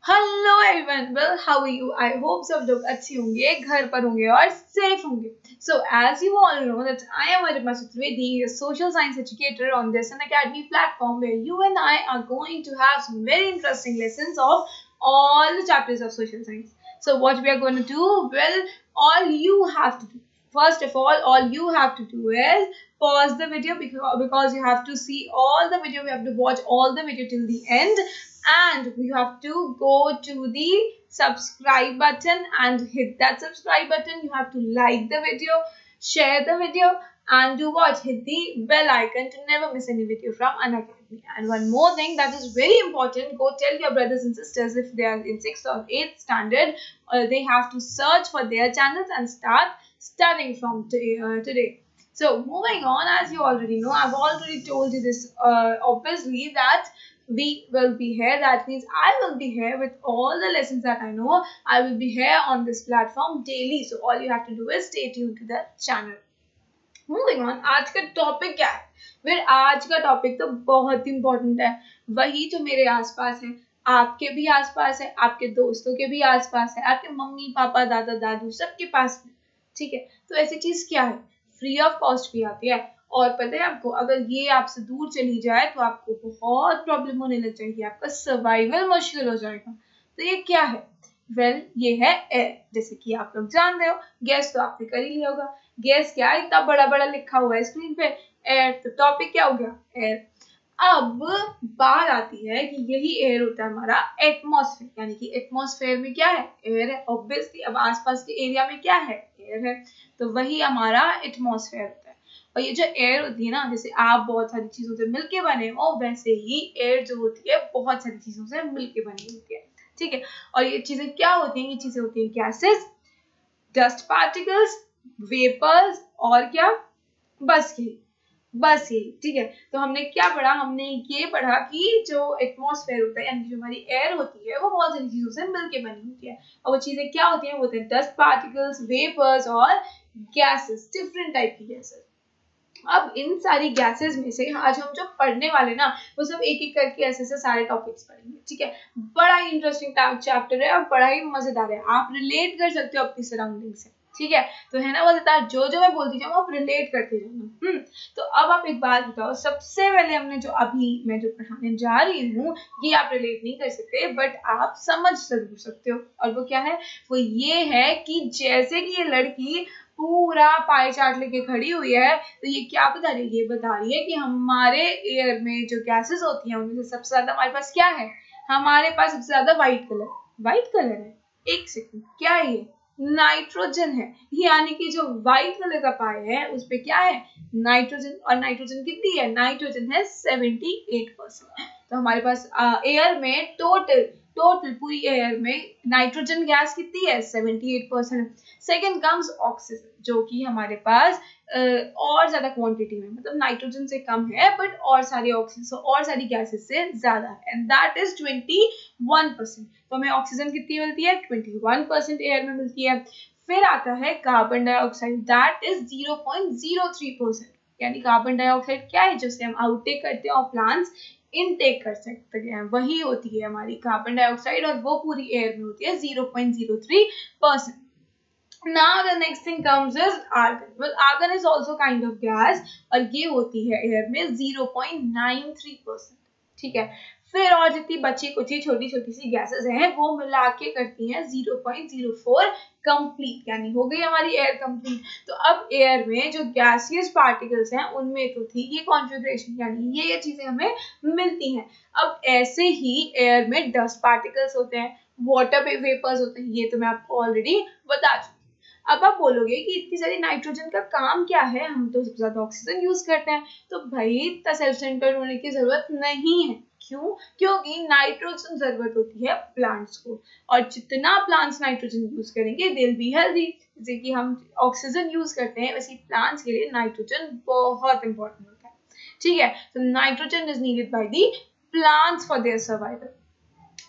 Hello everyone, well how are you? I hope सब लोग अच्छे होंगे, घर पर होंगे और सेफ होंगे. So as you all know that I am Arima Chaturvedi, a social science educator on this Unacademy platform where you and I are going to have some very interesting lessons of all the chapters of social science. So what we are going to do? Well, all you have to do, first of all you have to do is pause the video because you have to see all the video, you have to watch all the video till the end, and you have to go to the subscribe button and hit that subscribe button. You have to like the video, share the video, and do what? Hit the bell icon to never miss any video from Unacademy. And one more thing that is very important, go tell your brothers and sisters if they are in 6th or 8th standard, they have to search for their channels and start studying from today. So moving on, as you already know, I've already told you this obviously that we will be here. That means I will be here with all the lessons that I know. I will be here on this platform daily. So all you have to do is stay tuned to the channel. Moving on, आज का topic क्या है? फिर आज का topic तो बहुत important है. वही जो मेरे आसपास है, आपके भी आसपास है, आपके दोस्तों के भी आसपास है, आपके मम्मी पापा दादा दादू सबके पास में. ठीक है, तो ऐसी चीज क्या है? फ्री ऑफ कॉस्ट भी आती है. और पता है आपको, अगर ये आपसे दूर चली जाए तो आपको बहुत प्रॉब्लम होने लग जाएगी, आपका सर्वाइवल मुश्किल हो जाएगा. तो ये क्या है? वेल, ये है एयर. जैसे कि आप लोग जानते हो, गैस तो आपने कर ही लिया होगा. गैस क्या है? इतना बड़ा बड़ा लिखा हुआ है स्क्रीन पे, एयर. तो टॉपिक क्या हो गया? एयर. अब बात आती है कि यही एयर होता है हमारा एटमॉस्फेयर. यानी कि एटमॉस्फेयर में क्या है? एयर है. ऑब्वियसली अब आसपास के एरिया में क्या है? एयर है. तो वही हमारा एटमॉस्फेयर होता है. और ये जो एयर होती है ना, जैसे आप बहुत सारी चीजों से मिलके बने हो, वैसे ही एयर जो होती है बहुत सारी चीजों से मिलके बनी होती है. ठीक है, और ये चीजें क्या होती हैं? ये चीजें होती हैं गैसेस, डस्ट पार्टिकल्स, वेपर्स और क्या? बस यही. ठीक है, तो हमने क्या पढ़ा? हमने ये पढ़ा कि जो एटमॉस्फेयर होता है, यानी जो हमारी एयर होती है, वो बहुत सारी चीजों से मिलके बनी होती है. और वो चीजें क्या होती हैं? वो होते हैं डस्ट पार्टिकल्स, वेपर्स और गैसेस, डिफरेंट टाइप की गैसेस. अब इन सारी गैसेस में से आज हम जो पढ़ने वाले ना, वो सब एक एक करके ऐसे सारे टॉपिक्स पढ़ेंगे. ठीक है, बड़ा ही इंटरेस्टिंग चैप्टर है और बड़ा ही मजेदार है. आप रिलेट कर सकते हो अपनी सराउंडिंग से. ठीक है, तो है ना मजेदार. जो मैं बोलती जाऊँ आप रिलेट करते जाना. तो अब आप एक बात बताओ, सबसे पहले हमने जो अभी मैं जो पढ़ाने जा रही हूँ, ये आप रिलेट नहीं कर सकते बट आप समझ जरूर सकते हो. और वो क्या है? वो ये है कि जैसे कि ये लड़की पूरा पाई चार्ट लेके खड़ी हुई है, तो ये क्या बता रही है? ये बता रही है कि हमारे एयर में जो गैसेस होती हैं, उनमें से सबसे ज्यादा हमारे पास क्या है? हमारे पास सबसे ज्यादा व्हाइट कलर है. एक सेकंड, क्या है ये? नाइट्रोजन है. यानी कि जो व्हाइट कलर का पाई है उस पे क्या है? नाइट्रोजन. और नाइट्रोजन कितनी है? नाइट्रोजन है 78%. तो हमारे पास एयर में टोटल पूरी एयर में नाइट्रोजन गैस कितनी है? 78%. सेकेंड कम्स ऑक्सीजन, जो कि हमारे पास और ज्यादा क्वांटिटी में, मतलब नाइट्रोजन से कम है बट और सारी ऑक्सीजन और सारी गैसेस से ज्यादा है, एंड दैट इज 21%. तो हमें ऑक्सीजन कितनी मिलती है? 21% एयर में मिलती है. फिर आता है कार्बन डाइऑक्साइड, दैट इज 0.03%. यानी कार्बन डाइऑक्साइड क्या है? जिससे हम आउटटेक करते हैं और प्लांट्स इनटेक कर सकते हैं, वही होती है हमारी कार्बन डाइऑक्साइड, और वो पूरी एयर में होती है 0.03%. Now the next thing comes is argon. Well, argon is also kind of gas और ये होती है एयर में 0.93%. ठीक है, फिर और जितनी बची कुछ छोटी छोटी सी गैसेस हैं, वो मिला के करती हैं 0.04 कंप्लीट. यानी हो गई हमारी एयर कंप्लीट. तो अब एयर में जो गैसियस पार्टिकल्स हैं, उनमें तो थी ये कॉन्फ़िगरेशन, यानी ये चीजें हमें मिलती हैं. अब ऐसे ही एयर में डस्ट पार्टिकल्स होते हैं, वाटर वेपर्स होते हैं, ये तो मैं आपको ऑलरेडी बता चुकी. अब आप बोलोगे कि इतनी सारी नाइट्रोजन का काम क्या है? हम तो सबसे ज्यादा ऑक्सीजन यूज करते हैं. तो भाई इतना सेल्फ सेंटर्ड होने की जरूरत नहीं है. क्यों? क्योंकि नाइट्रोजन जरूरत होती है प्लांट्स को, और जितना प्लांट्स नाइट्रोजन यूज करेंगे दे विल बी हेल्दी. जैसे कि हम ऑक्सीजन यूज करते हैं, वैसे प्लांट्स के लिए नाइट्रोजन बहुत इंपॉर्टेंट होता है. ठीक है, तो nitrogen is needed by the plants for their survival.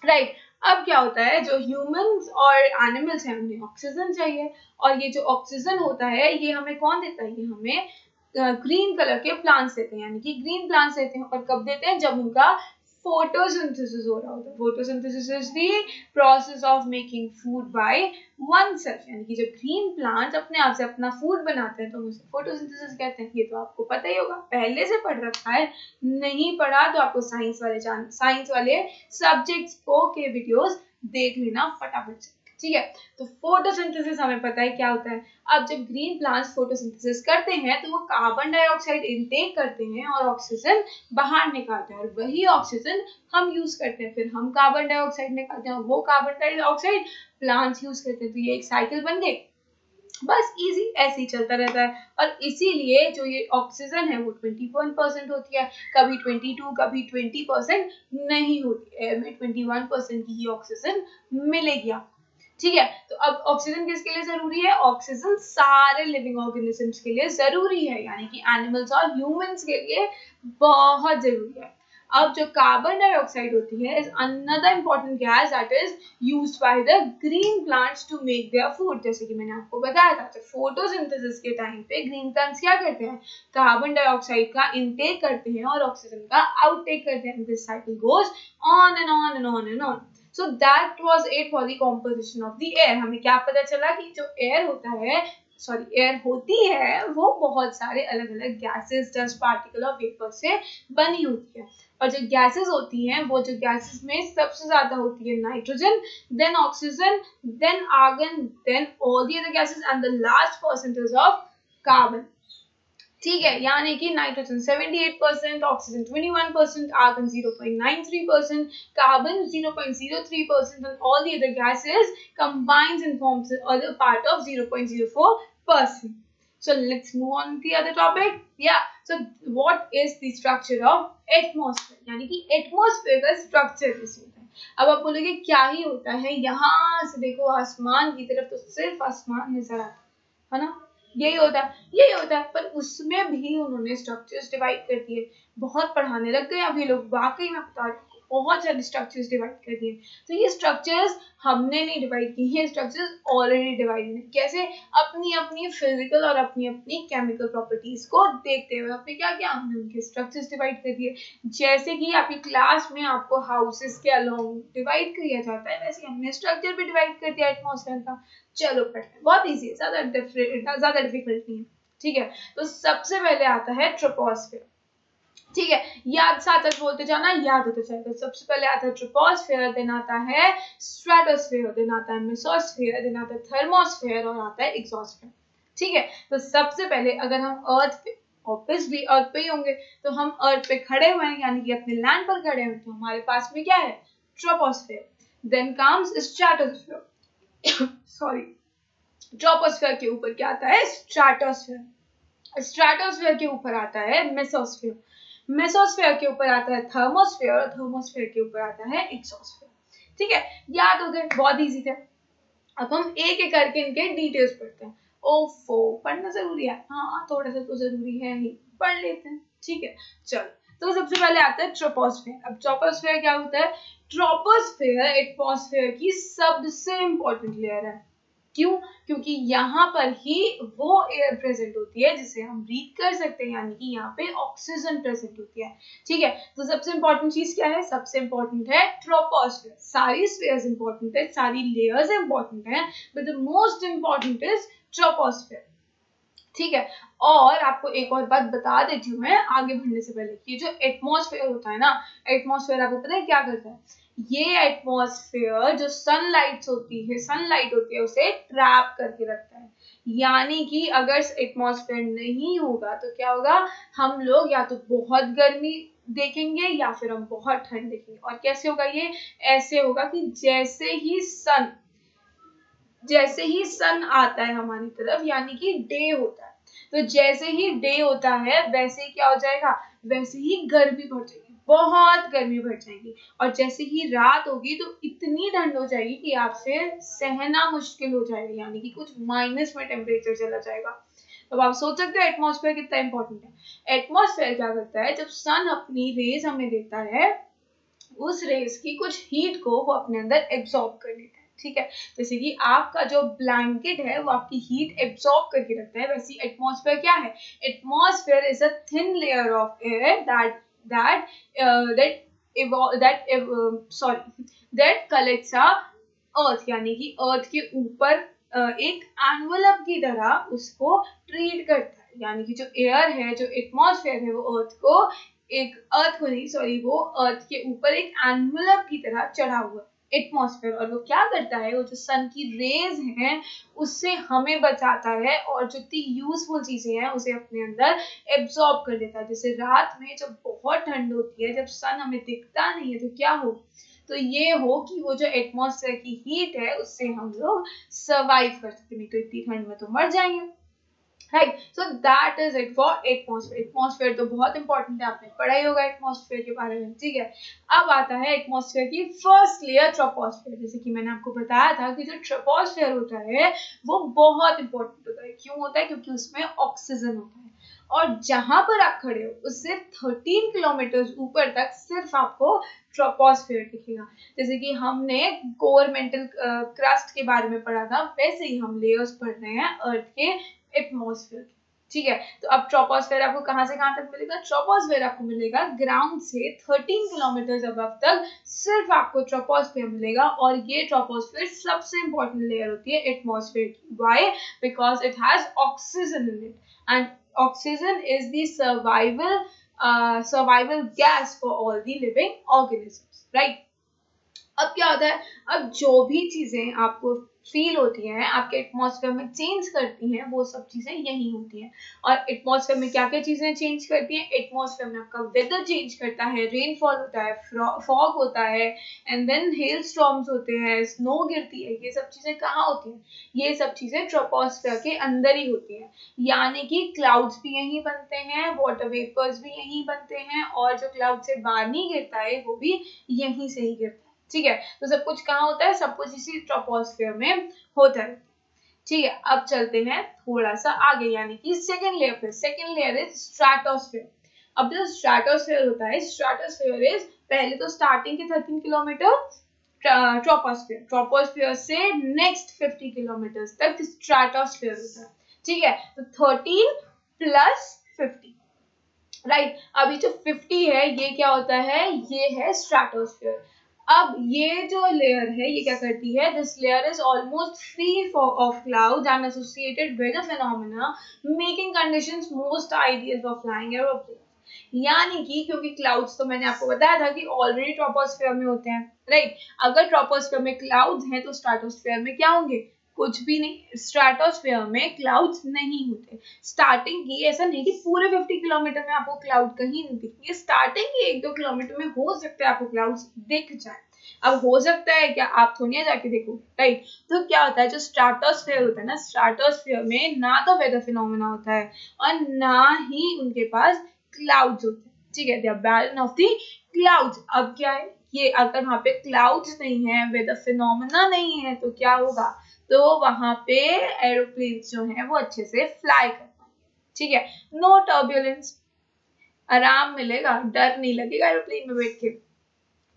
Right. अब क्या होता है, जो ह्यूमंस और एनिमल्स हैं, उन्हें ऑक्सीजन चाहिए, और ये जो ऑक्सीजन होता है ये हमें कौन देता है? ये हमें ग्रीन कलर के प्लांट्स देते हैं. यानी कि ग्रीन प्लांट्स देते हैं, और कब देते हैं? जब उनका फोटोसिंथेसिस हो रहा होता है। Photosynthesis is the process of making food by one self, यानी कि जब ग्रीन प्लांट्स अपने आप से अपना फूड बनाते हैं तो उसे फोटोसिंथेसिस कहते हैं। ये तो आपको पता ही होगा, पहले से पढ़ रखा है, नहीं पढ़ा तो आपको साइंस वाले सब्जेक्ट्स को के वीडियोस देख लेना फटाफट से, ठीक है। तो फोटोसिंथेसिस हमें पता है क्या होता है। अब जब ग्रीन प्लांट्स फोटोसिंथेसिस करते हैं तो वो कार्बन डाइऑक्साइड इनटेक करते हैं और ऑक्सीजन बाहर निकालते हैं, और वही ऑक्सीजन हम यूज करते हैं, फिर हम कार्बन डाइऑक्साइड निकालते हैं, वो कार्बन डाइऑक्साइड प्लांट्स यूज करते हैं। तो ये एक साइकिल बन गई, बस इजी ऐसे ही चलता रहता है। और इसीलिए जो ये ऑक्सीजन है वो 21% होती है, कभी 22, कभी 20% नहीं होती। एयर में 21% की ही ऑक्सीजन मिलेगी आपको, ठीक है। तो अब ऑक्सीजन किसके लिए जरूरी है? ऑक्सीजन सारे लिविंग ऑर्गेनिजम्स के लिए जरूरी है, यानी कि एनिमल्स और ह्यूमंस के लिए बहुत जरूरी है। अब जो कार्बन डाइऑक्साइड होती है is another important gas that is used by the green plants to make their food. जैसे कि मैंने आपको बताया था, तो फोटोसिंथेसिस के टाइम पे ग्रीन प्लांट्स क्या करते हैं? कार्बन डाइऑक्साइड का इनटेक करते हैं और ऑक्सीजन का आउटटेक करते हैं। This cycle goes on and on and on and on. So that was it for the composition of the air। हमें क्या पता चला कि जो एयर होता है, एयर होती है, वो बहुत सारे अलग अलग गैसेस, डस्ट पार्टिकल और वेपर से बनी होती है। और जो गैसेस होती हैं, वो जो गैसेस में सबसे ज्यादा होती है nitrogen, then oxygen, then argon, then all the other gases and the last percentage of carbon, ठीक है। यानी कि nitrogen 78%, oxygen 21%, argon 0.93%, carbon 0.03% and all the other gases combines and forms the other part of 0.04%. So let's move on to the other topic. Yeah, so what is the structure of atmosphere? यानी कि atmosphere का structure कैसे होता है? अब आप बोलोगे क्या ही होता है, यहाँ से देखो आसमान की तरफ तो सिर्फ आसमान नजर आता है ना, यही होता है, पर उसमें भी उन्होंने स्ट्रक्चर्स डिवाइड कर दिए। बहुत पढ़ाने लग गए अभी लोग, वाकई में बता रही हूँ, बहुत सारे स्ट्रक्चर्स डिवाइड कर दिए। तो ये स्ट्रक्चर्स हमने नहीं डिवाइड की, ये स्ट्रक्चर्स ऑलरेडी डिवाइडेड है। कैसे? अपनी अपनी फिजिकल और अपनी अपनी केमिकल प्रॉपर्टीज को देखते हुए आपने क्या किया? हमने उनके स्ट्रक्चर्स डिवाइड कर दिए। जैसे कि आपकी क्लास में आपको हाउसेस के अलोंग डिवाइड किया जाता है, वैसे हमने स्ट्रक्चर भी डिवाइड कर दिया एटमॉस्फेयर का। चलो पढ़ते हैं, बहुत इजी है, ज्यादा डिफिकल्ट नहीं है, ठीक है। तो सबसे पहले आता है ट्रोपोस्फेयर, ठीक है। याद साथ साथ बोलते जाना, याद होते जाएगा। सबसे पहले आता है ट्रोपोस्फेयर, देन आता है स्ट्रेटोस्फेयर, देन आता है मेसोस्फेयर, देन आता है थर्मोस्फेयर और आता है एक्सोस्फेयर, ठीक है। तो सबसे पहले अगर हम अर्थ पे, ऑब्वियसली अर्थ पे ही होंगे, तो हम अर्थ पे खड़े हुए हैं, यानी कि अपने लैंड पर खड़े हैं, तो हमारे पास में क्या है? Troposphere. Then comes stratosphere sorry, troposphere के ऊपर क्या आता है? स्ट्रेटोस्फेयर। स्ट्रेटोस्फेयर के ऊपर आता है मेसोस्फेयर। मेसोस्फेयर के ऊपर आता है थर्मोस्फेयर और थर्मोस्फेयर के ऊपर आता है एक्सोस्फेयर, ठीक है। याद हो गए, बहुत इजी थे। अब हम एक एक करके इनके डिटेल्स पढ़ते हैं। ओफो, पढ़ना जरूरी है, हाँ थोड़ा सा तो जरूरी है ही, पढ़ लेते हैं, ठीक है। चलो, तो सबसे पहले आता है ट्रोपोस्फेयर। अब ट्रोपोस्फेयर क्या होता है? ट्रोपोस्फेयर एटमॉस्फेयर की सबसे इंपॉर्टेंट लेयर है। क्यों? क्योंकि यहाँ पर ही वो एयर प्रेजेंट होती है जिसे हम ब्रीथ कर सकते हैं, यानी कि यहाँ पे ऑक्सीजन प्रेजेंट होती है, ठीक है। तो सबसे इंपॉर्टेंट चीज क्या है? सबसे इंपॉर्टेंट है ट्रोपोस्फेयर। सारी स्फीयर्स इंपॉर्टेंट है, सारी लेयर्स इंपॉर्टेंट है, but the most important is troposphere, ठीक है। और आपको एक और बात बता देती हूँ मैं आगे बढ़ने से पहले, कि जो एटमॉस्फेयर होता है ना, एटमॉस्फेयर आपको पता है क्या करता है? ये एटमॉस्फेयर जो सनलाइट होती है उसे ट्रैप करके रखता है। यानी कि अगर एटमॉस्फेयर नहीं होगा तो क्या होगा? हम लोग या तो बहुत गर्मी देखेंगे या फिर हम बहुत ठंड देखेंगे। और कैसे होगा ये? ऐसे होगा कि जैसे ही सन आता है हमारी तरफ, यानी कि डे होता है, तो जैसे ही डे होता है वैसे ही क्या हो जाएगा? वैसे ही गर्मी बढ़ जाएगी, बहुत गर्मी बढ़ जाएगी। और जैसे ही रात होगी तो इतनी ठंड हो जाएगी कि आपसे सहना मुश्किल हो जाएगा, यानी कि कुछ माइनस में टेम्परेचर चला जाएगा। तो आप सोच सकते हो एटमॉस्फेयर कितना इंपॉर्टेंट है। एटमॉस्फेयर क्या करता है? जब सन अपनी रेज हमें देता है, उस रेज की कुछ हीट को वो अपने अंदर एब्सॉर्ब कर लेता है, ठीक है। जैसे कि आपका जो ब्लैंकेट है वो आपकी हीट एब्सॉर्ब करके रखता है, वैसे एटमॉस्फेयर क्या है? Atmosphere is a thin layer of air that that collects a अर्थ, यानी कि अर्थ के ऊपर एक एनवलप की तरह उसको ट्रीट करता है, यानी कि जो एयर है, जो एटमॉस्फेयर है, वो अर्थ के ऊपर एक एनवलप की तरह चढ़ा हुआ एटमॉस्फेयर, और वो क्या करता है, वो जो सन की रेज हैं उससे हमें बचाता है और जो इतनी यूजफुल चीजें हैं उसे अपने अंदर एब्जॉर्ब कर देता है। जैसे रात में जब बहुत ठंड होती है, जब सन हमें दिखता नहीं है, तो क्या हो, तो ये हो कि वो जो एटमॉस्फेयर की हीट है उससे हम लोग सर्वाइव कर सकते, नहीं तो इतनी ठंड में तो मर जाएंगे, right. So that is it for atmosphere. Atmosphere तो बहुत इंपॉर्टेंट है, आपने पढ़ा ही होगा एटमॉस्फेयर के बारे में, ठीक है। अब आता है एटमॉस्फेयर की फर्स्ट लेयर, ट्रोपोस्फेयर। जैसे कि मैंने आपको बताया था कि जो ट्रोपोस्फेयर होता है वो बहुत इंपॉर्टेंट होता है। क्यों होता है? क्योंकि उसमें ऑक्सीजन होता है, और जहां पर आप खड़े हो उससे 13 किलोमीटर ऊपर तक सिर्फ आपको ट्रोपोस्फेयर दिखेगा। जैसे कि हमने कोरमेंटल क्रस्ट के बारे में पढ़ा था, वैसे ही हम लेयर्स पढ़ रहे हैं अर्थ के एटमॉस्फेयर, ठीक है। तो अब ट्रोपोस्फेयर आपको कहां से कहां तक मिलेगा? ट्रोपोस्फेयर आपको मिलेगा ग्राउंड से 13 किलोमीटर अबव तक, सिर्फ आपको ट्रोपोस्फेयर मिलेगा, और ये ट्रोपोस्फेयर सबसे इंपॉर्टेंट लेयर होती है एटमॉस्फेयर की। Why? Because it has oxygen in it, and oxygen is the survival gas for all the living organisms, right. अब क्या होता है, अब जो भी चीजें आपको फील होती हैं, आपके एटमॉस्फेयर में चेंज करती हैं, वो सब चीजें यही होती हैं। और एटमॉस्फेयर में क्या क्या चीजें चेंज करती हैं? एटमॉस्फेयर में आपका वेदर चेंज करता है, रेनफॉल होता है, फॉग होता है, एंड देन हेल स्टॉर्म्स होते हैं, स्नो गिरती है। ये सब चीजें कहाँ होती हैं? ये सब चीजें ट्रोपोस्फेयर के अंदर ही होती हैं, यानी कि क्लाउड्स भी यहीं बनते हैं, वाटर वेपर्स भी यहीं बनते हैं, और जो क्लाउड से पानी गिरता है वो भी यहीं से ही गिरता है, ठीक है। तो सब कुछ कहाँ होता है? सब कुछ इसी ट्रोपोस्फेयर में होता है, ठीक है। अब चलते हैं थोड़ा सा आगे, यानी कि सेकंड लेयर पे। Second layer is stratosphere. अब जो स्ट्रेटोस्फेयर होता है, स्ट्रेटोस्फेयर इज पहले तो स्टार्टिंग के 13 किलोमीटर ट्रोपोस्फेयर से नेक्स्ट 50 किलोमीटर तक स्ट्रेटोस्फेयर होता है, ठीक है। तो 13 प्लस 50, राइट। अभी जो 50 है ये क्या होता है? ये है स्ट्रेटोस्फेयर। अब ये जो लेयर है ये क्या करती है? This layer is almost free of clouds and associated with a phenomena making conditions most ideal for flying aeroplane. यानी कि क्योंकि क्लाउड्स तो मैंने आपको बताया था कि ऑलरेडी ट्रोपोस्फेयर में होते हैं, राइट। अगर ट्रोपोस्फेयर में क्लाउड्स हैं तो स्ट्रेटोस्फेयर में क्या होंगे? कुछ भी नहीं। स्ट्रेटोस्फेयर में क्लाउड्स नहीं होते। स्टार्टिंग की ऐसा नहीं कि पूरे 50 किलोमीटर में आपको क्लाउड कहीं नहीं दिखेंगे, स्टार्टिंग की 1-2 किलोमीटर में हो सकता है आपको क्लाउड्स दिख जाए। अब हो सकता है क्या? आप थोड़ी जाके देखो, राइट। तो क्या होता है, जो स्ट्रेटोस्फेयर होता है ना, स्ट्रेटोस्फेयर में ना तो वेदर फिनोमेना होता है और ना ही उनके पास क्लाउड्स होते हैं, ठीक है। They are barren of the clouds. अब क्या है ये, अगर वहां पे क्लाउड्स नहीं है, वेदर फिनोमेना नहीं है, तो क्या होगा? तो वहां पे एरोप्लेन्स जो हैं वो अच्छे से फ्लाई कर पाएंगे, ठीक है। नो टर्ब्यूलेंस, आराम मिलेगा, डर नहीं लगेगा एरोप्लेन में बैठ के।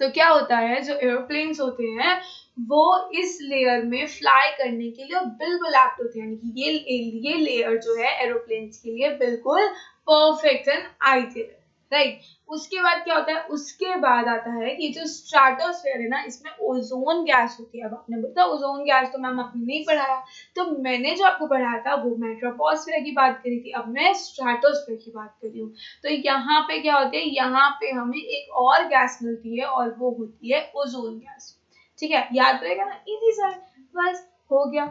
तो क्या होता है, जो एरोप्लेन्स होते हैं वो इस लेयर में फ्लाई करने के लिए बिल्कुल एप्ट होते हैं, यानी कि ये लेयर जो है एरोप्लेन्स के लिए बिल्कुल परफेक्ट एंड आइडियल, राइट। उसके बाद क्या होता है? उसके बाद आता है कि जो स्ट्रेटोस्फेयर है ना, इसमें ओजोन गैस होती है। अब आपने बोला ओजोन गैस तो मैम आपने नहीं पढ़ाया, तो मैंने जो आपको पढ़ाया था वो मैं ट्रोपोस्फेयर की बात करी थी, अब मैं स्ट्रेटोस्फेयर की बात कर रही हूँ। तो यहाँ पे क्या होती है? यहाँ पे हमें एक और गैस मिलती है और वो होती है ओजोन गैस, ठीक है। याद रहेगा ना, इजी सा, बस हो गया।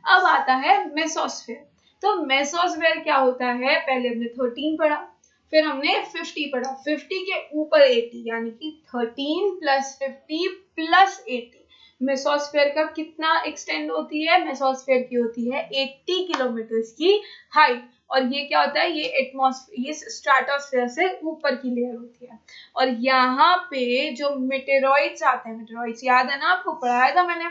अब आता है मेसोस्फेयर। तो मेसोस्फेयर क्या होता है? पहले हमने 13 पढ़ा, फिर हमने 50 पढ़ा, 50 के ऊपर 80, यानी कि 13 प्लस 50 प्लस 80। मेसोस्फेयर का कितना एक्सटेंड होती है? मेसोस्फेयर की होती है 80 किलोमीटर की हाइट, और ये क्या होता है? ये एटमॉस्फेयर, ये स्ट्रेटोस्फेयर से ऊपर की लेयर होती है। और यहाँ पे जो मेटेरॉइड्स आते हैं, मेटेरॉइड्स याद है ना, आपको पढ़ाया था मैंने?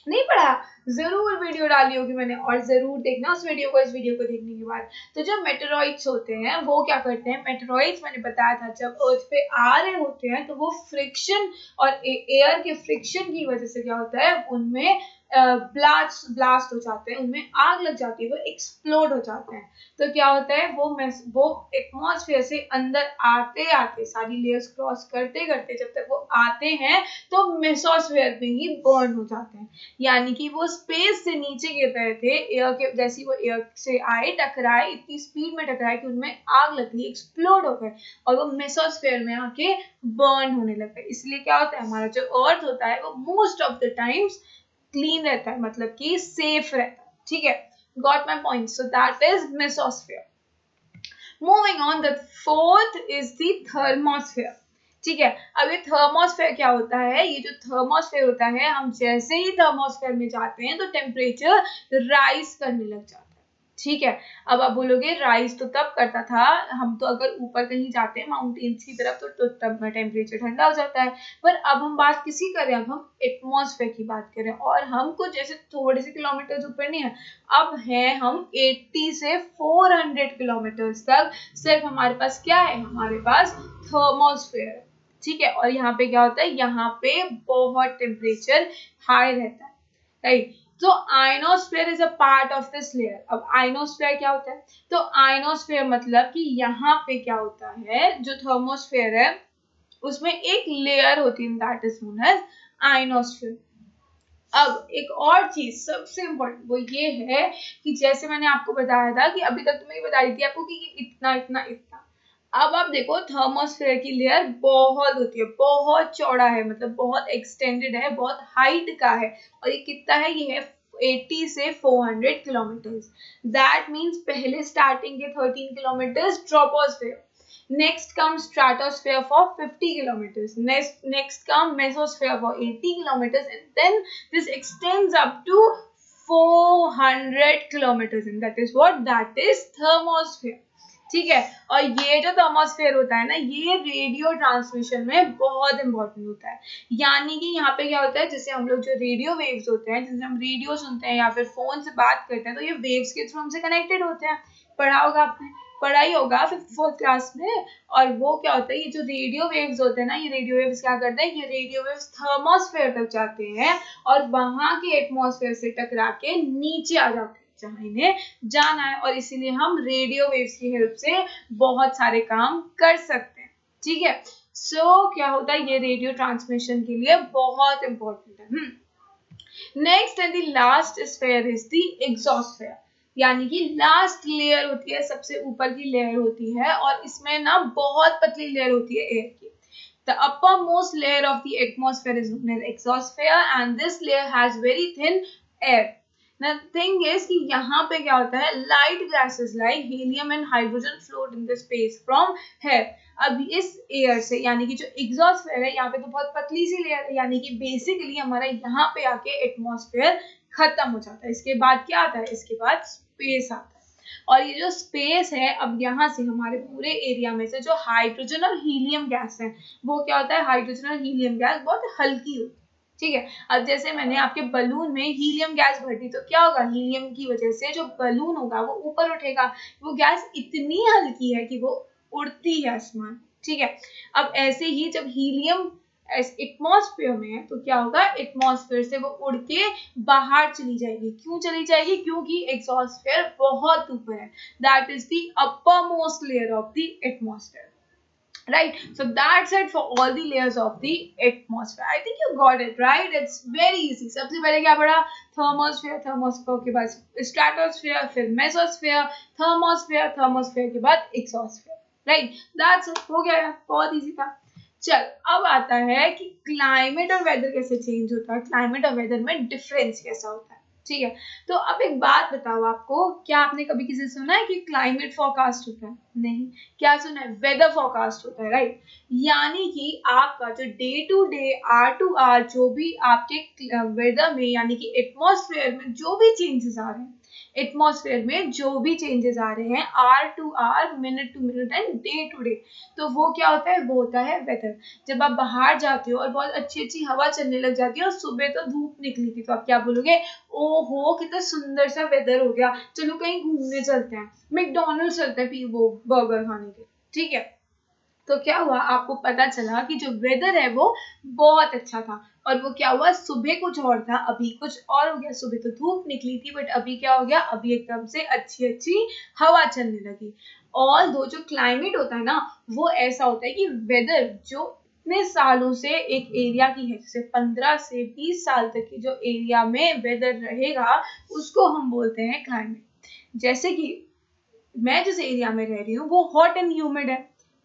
नहीं पढ़ा? जरूर वीडियो डाली होगी मैंने, और जरूर देखना उस वीडियो को इस वीडियो को देखने के बाद। तो जो मेटेरॉइड्स होते हैं वो क्या करते हैं? मेटेरॉइड्स मैंने बताया था जब अर्थ पे आ रहे होते हैं तो वो फ्रिक्शन और एयर के फ्रिक्शन की वजह से क्या होता है? उनमें ब्लास्ट हो जाते हैं, उनमें आग लग जाती है, वो एक्सप्लोड हो जाते हैं। तो क्या होता है, वो एटमॉस्फेयर से अंदर आते आते सारी लेयर्स क्रॉस करते करते जब तक वो आते हैं तो मेसोस्फेयर में ही बर्न हो जाते हैं। यानी कि वो स्पेस से नीचे गिर रहे थे, एयर के जैसे वो एयर से आए, टकराए, इतनी स्पीड में टकराए कि उनमें आग लग गई, एक्सप्लोड हो गए और वो मेसोस्फेयर में आके बर्न होने लग गए। इसलिए क्या होता है, हमारा जो अर्थ होता है वो most of the times clean रहता है, मतलब कि सेफ रहता है। ठीक है, got my point? So that is mesosphere. Moving on, the fourth is the thermosphere. ठीक है, अब ये थर्मोस्फेयर क्या होता है? ये जो थर्मोस्फेयर होता है, हम जैसे ही थर्मोस्फेयर में जाते हैं तो टेम्परेचर राइज करने लग जाता है। ठीक है, अब आप बोलोगे राइज तो तब करता था, हम तो अगर ऊपर कहीं जाते हैं माउंटेन्स की तरफ तो तब टेम्परेचर ठंडा हो जाता है। पर अब हम बात किसी कर रहे हैं, अब हम एटमॉस्फेयर की बात कर रहे हैं और हमको जैसे थोड़े से किलोमीटर ऊपर नहीं है, अब है हम 80 से 400 किलोमीटर्स तक सिर्फ हमारे पास क्या है, हमारे पास थर्मोस्फेयर। ठीक है, और यहाँ पे क्या होता है, यहाँ पे बहुत टेम्परेचर हाई रहता है, राइट? तो ionosphere is a part of this layer. अब आयनोस्फेयर क्या होता है? तो आयनोस्फेयर मतलब कि यहाँ पे क्या होता है, जो थर्मोस्फेयर है उसमें एक लेयर होती है, that is known as ionosphere. अब एक और चीज सबसे इम्पोर्टेंट वो ये है कि जैसे मैंने आपको बताया था कि अभी तक तो मैं बता रही थी आपको कि ये इतना इतना इतना, अब आप देखो थर्मोस्फेयर की लेयर बहुत होती है, बहुत चौड़ा है, मतलब बहुत एक्सटेंडेड है, बहुत हाइट का है, और ये कितना है, ये है 80 से 400 किलोमीटर्स। दैट मीन्स पहले स्टार्टिंग के 13 kilometres troposphere, next comes stratosphere for 50 kilometers, next comes mesosphere for 80 kilometers, and then this extends up to 400 kilometers, and that is what, that is thermosphere। ठीक है, और ये जो थर्मोस्फेयर होता है ना, ये रेडियो ट्रांसमिशन में बहुत इंपॉर्टेंट होता है। यानी कि यहाँ पे क्या होता है, जैसे हम लोग जो रेडियो वेव्स होते हैं, जैसे हम रेडियो सुनते हैं या फिर फोन से बात करते हैं, तो ये वेव्स के थ्रू हमसे कनेक्टेड होते हैं। पढ़ा होगा आपने, पढ़ा ही होगा 4th क्लास में। और वो क्या होता है, ये जो रेडियो वेव्स होते हैं ना, ये रेडियो वेव्स क्या करते हैं, ये रेडियो वेव्स थर्मोस्फेयर तक जाते हैं और वहां के एटमॉस्फेयर से टकरा के नीचे आ जाते हैं जहां इन्हें जाना है, और इसीलिए हम रेडियो वेव्स की हेल्प से बहुत सारे काम कर सकते हैं। ठीक है, सो क्या होता है, ये रेडियो ट्रांसमिशन के लिए बहुत इंपॉर्टेंट है। Next and the last sphere is the exosphere, यानी कि लास्ट लेयर होती है, सबसे ऊपर की लेयर होती है, और इसमें ना बहुत पतली लेयर होती है एयर की। The uppermost layer of the atmosphere is known as exosphere, and this layer has very thin air. The thing is कि यहाँ पे क्या होता है, light gases like helium and hydrogen float in the space from here। अब इस air से, यानी कि जो एग्जॉस्फेयर है, यहाँ पे तो बहुत पतली सी लेयर है, यानी कि बेसिकली हमारा यहाँ पे आके एटमॉस्फेयर खत्म हो जाता है। इसके बाद क्या आता है, इसके बाद स्पेस आता है, और ये जो स्पेस है, अब यहाँ से हमारे पूरे एरिया में से जो हाइड्रोजन और हीलियम गैस है, वो क्या होता है, हाइड्रोजन और हीलियम गैस बहुत हल्की होती है। ठीक है, अब जैसे मैंने आपके बलून में हीलियम गैस भर दी, तो क्या होगा, हीलियम की वजह से जो बलून होगा वो ऊपर उठेगा। वो गैस इतनी हल्की है कि वो उड़ती है आसमान। ठीक है, अब ऐसे ही जब हीलियम एटमॉस्फेयर में है तो क्या होगा, एटमॉस्फेयर से वो उड़ के बाहर चली जाएगी। क्यों चली जाएगी, क्योंकि एग्जॉस्फेयर बहुत ऊपर है, that is the upper most layer of the atmosphere. Right, so that's it for all the layers of the atmosphere. I think you got it right. It's very easy. सबसे पहले क्या पढ़ा, थर्मोस्फेयर, थर्मोस्फेयर के बाद stratosphere, फिर mesosphere, thermosphere, thermosphere के बाद exosphere. Right, that's it, हो गया, बहुत इजी था। चल, अब आता है कि क्लाइमेट और वेदर कैसे चेंज होता है, क्लाइमेट और वेदर में डिफरेंस कैसा होता है। ठीक है, तो अब एक बात बताओ आपको, क्या आपने कभी किसी सुना है कि क्लाइमेट फोरकास्ट होता है? नहीं। क्या सुना है, वेदर फोरकास्ट होता है, राइट? यानी कि आपका जो day to day, hour to hour, जो भी आपके वेदर में, यानी कि एटमॉस्फेयर में जो भी चेंजेस आ रहे हैं, एटमॉस्फेयर में जो भी चेंजेस आ रहे हैं, hour to hour, minute to minute and day to day, तो वो क्या होता है, वो होता है वेदर। जब आप बाहर जाते हो और बहुत अच्छी अच्छी हवा चलने लग जाती है और सुबह तो धूप निकली थी, तो आप क्या बोलोगे, ओहो कितना सुंदर सा वेदर हो गया, चलो कहीं घूमने चलते हैं, मैकडॉनल्ड्स चलते हैं वो बर्गर खाने के। ठीक है, तो क्या हुआ, आपको पता चला कि जो वेदर है वो बहुत अच्छा था। और वो क्या हुआ, सुबह कुछ और था, अभी कुछ और हो गया। सुबह तो धूप निकली थी, बट अभी क्या हो गया, अभी एकदम से अच्छी अच्छी हवा चलने लगी। और दो जो क्लाइमेट होता है ना, वो ऐसा होता है कि वेदर जो इतने सालों से एक एरिया की है, जैसे 15 से 20 साल तक की जो एरिया में वेदर रहेगा, उसको हम बोलते हैं क्लाइमेट। जैसे कि मैं जिस एरिया में रह रही हूँ वो हॉट एंड ह्यूमिड है,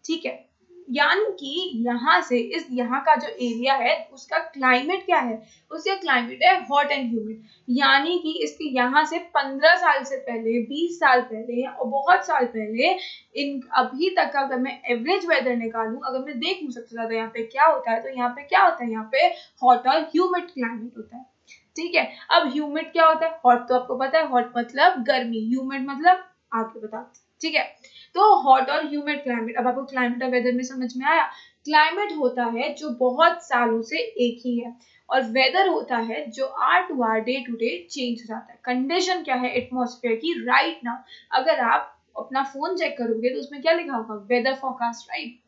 ठीक है। यानी कि यहाँ से इस यहाँ का जो एरिया है उसका क्लाइमेट क्या है, उसका क्लाइमेट है हॉट एंड ह्यूमिड। यानी कि इसके यहाँ से 15 साल से पहले, 20 साल पहले और बहुत साल पहले, इन अभी तक का अगर मैं एवरेज वेदर निकालूं, अगर मैं देखूं सबसे ज्यादा यहाँ पे क्या होता है, तो यहाँ पे क्या होता है, यहाँ पे हॉट और ह्यूमिड क्लाइमेट होता है, ठीक है। अब ह्यूमिड क्या होता है, हॉट तो आपको पता है, हॉट मतलब गर्मी, ह्यूमिड मतलब आगे बताते, ठीक है। तो हॉट और ह्यूमिड क्लाइमेट, अब आपको क्लाइमेट और वेदर में समझ में आया। क्लाइमेट होता है जो बहुत सालों से एक ही है, और वेदर होता है जो hour to hour, day to day change हो जाता है। कंडीशन क्या है एटमॉस्फेयर की राइट नाउ, अगर आप अपना फोन चेक करोगे तो उसमें क्या लिखा होगा, weather forecast, right.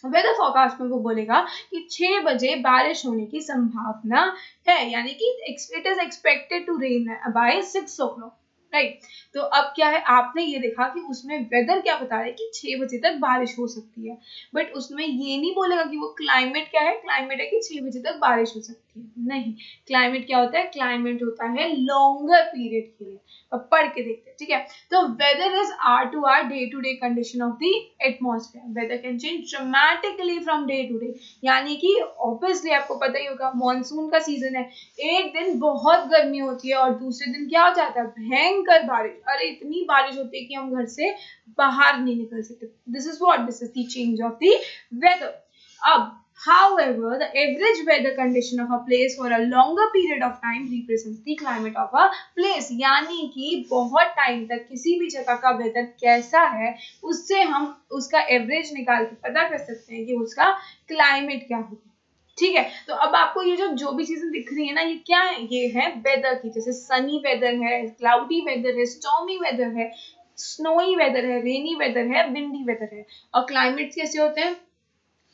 Weather forecast में वो बोलेगा कि 6 बजे बारिश होने की संभावना है, यानी कि it is expected to rain by 6 o'clock, राइट। तो अब क्या है, आपने ये देखा कि उसमें वेदर क्या बता रहा है कि 6 बजे तक बारिश हो सकती है, बट उसमें ये नहीं बोलेगा कि वो क्लाइमेट क्या है, क्लाइमेट है कि 6 बजे तक बारिश हो सकती है, नहीं। क्लाइमेट क्या होता है, क्लाइमेट होता है लॉन्गर पीरियड के लिए। अब पढ़ के देखते हैं, ठीक है। तो weather is hour to hour, day to day condition of the atmosphere. Weather can change dramatically from day to day, यानी कि ऑब्वियसली आपको पता ही होगा, मानसून का सीजन है, एक दिन बहुत गर्मी होती है और दूसरे दिन क्या हो जाता है, भयंकर बारिश। अरे इतनी बारिश होती है कि हम घर से बाहर नहीं निकल सकते। This is what, this is the change of the weather. अब however, the average weather condition of a place for a longer period of time represents the climate of a place। यानी कि बहुत टाइम तक किसी भी जगह का weather कैसा है, उससे हम उसका एवरेज निकाल के पता कर सकते हैं कि उसका क्लाइमेट क्या होगा, ठीक है। तो अब आपको ये जो भी चीजें दिख रही है ना, ये क्या है, ये है वेदर की। जैसे सनी वेदर है, क्लाउडी वेदर है, स्टॉर्मी वेदर है, स्नोई वेदर है, रेनी वेदर है, विंडी वेदर है। और क्लाइमेट्स कैसे होते हैं,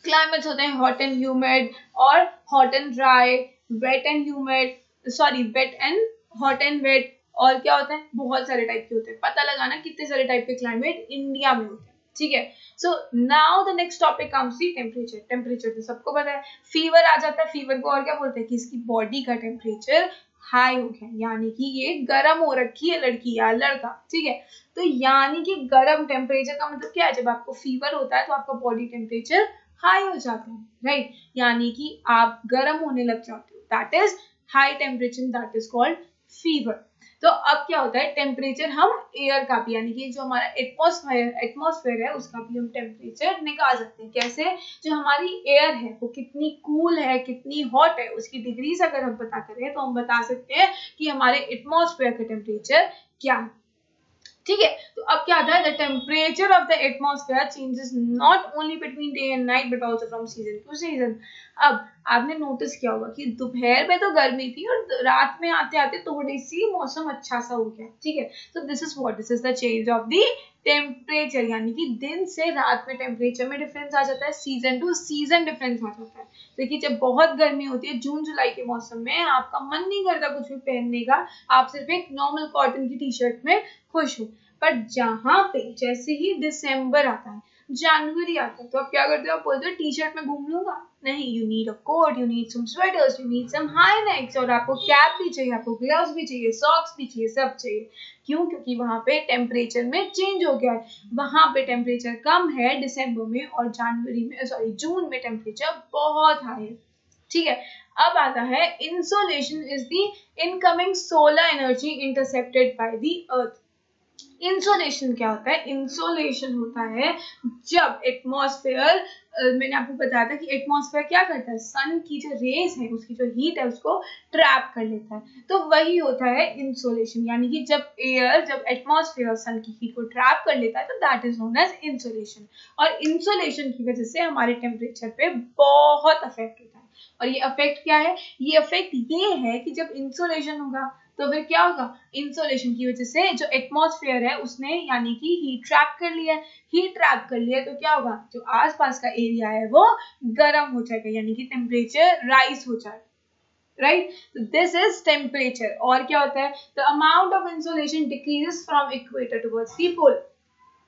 क्लाइमेट्स होते हैं हॉट एंड ह्यूमिड और hot and dry, wet and humid, sorry wet and hot and wet, और क्या होता है, बहुत सारे टाइप के होते हैं। पता लगाना कितने सारे टाइप के क्लाइमेट इंडिया में होते हैं, ठीक है। So now the next topic comes the temperature. Temperature तो सबको पता है, फीवर आ जाता है। फीवर को और क्या बोलते हैं कि इसकी बॉडी का टेम्परेचर हाई हो गया, यानी कि ये गर्म हो रखी है लड़की या लड़का, ठीक है। तो यानी कि गर्म टेम्परेचर का मतलब क्या है, जब आपको फीवर होता है तो आपका बॉडी टेम्परेचर हाई हो जाता है, राइट। यानी कि आप गर्म होने लग जाते हो, that is high temperature, that is called fever. तो अब क्या होता है, टेम्परेचर हम एयर का भी, यानी कि जो हमारा एटमॉस्फेयर है उसका भी हम टेम्परेचर निकाल सकते हैं। कैसे, जो हमारी एयर है वो कितनी कूल है, कितनी हॉट है, उसकी डिग्रीज अगर हम पता करें तो हम बता सकते हैं कि हमारे एटमॉस्फेयर का टेम्परेचर क्या है, ठीक है। तो अब क्या आता है, the temperature of the atmosphere changes not only between day and night but also from season two season. अब आपने नोटिस किया होगा कि दोपहर में तो गर्मी थी और रात में आते आते थोड़ी सी मौसम अच्छा सा हो गया, ठीक है। तो this is what, this is the change of the temperature, यानी कि दिन से रात में टेम्परेचर में डिफरेंस आ जाता है, सीजन टू सीजन डिफरेंस आ जाता है। देखिए जब बहुत गर्मी होती है जून जुलाई के मौसम में, आपका मन नहीं करता कुछ भी पहनने का, आप सिर्फ एक नॉर्मल कॉटन की टी शर्ट में खुश हो। पर जहां पे जैसे ही दिसंबर आता है, जनवरी आता है, तो आप क्या करते हो, आप बोलते हो टी शर्ट में घूम लूंगा, नहीं, you need a coat, you need some sweaters, you need some high necks, और आपको कैप भी चाहिए, आपको ग्लव्स भी चाहिए, सॉक्स भी चाहिए, सब चाहिए। क्यों, क्योंकि वहां पे टेम्परेचर में चेंज हो गया है। वहां पे टेम्परेचर कम है दिसंबर में, और जनवरी में, सॉरी जून में टेम्परेचर बहुत हाई है, ठीक है। अब आता है insolation is the incoming solar energy intercepted by the earth. Insolation क्या होता है, इंसोलेशन होता है जब एटमॉस्फेयर, मैंने आपको बताया था कि एटमॉस्फेयर क्या करता है, सन की जो रेज है, उसकी जो हीट है उसको ट्रैप कर लेता है, तो वही होता है इंसोलेशन। यानी कि जब एयर, जब एटमॉस्फेयर सन की हीट को ट्रैप कर लेता है तो that is known as insolation. और इंसोलेशन की वजह से हमारे टेम्परेचर पे बहुत अफेक्ट होता है। और ये इफेक्ट क्या है, ये इफेक्ट ये है कि जब इंसोलेशन होगा तो फिर क्या होगा, इंसोलेशन की वजह से जो एटमॉस्फेयर है उसने यानी कि हीट ट्रैप कर लिया है, हीट ट्रैप कर लिया तो क्या होगा, जो आसपास का एरिया है वो गर्म हो जाएगा यानी कि टेम्परेचर राइज हो जाएगा, राइट। तो दिस इज टेम्परेचर। और क्या होता है, the amount of insolation decreases from equator towards the pole.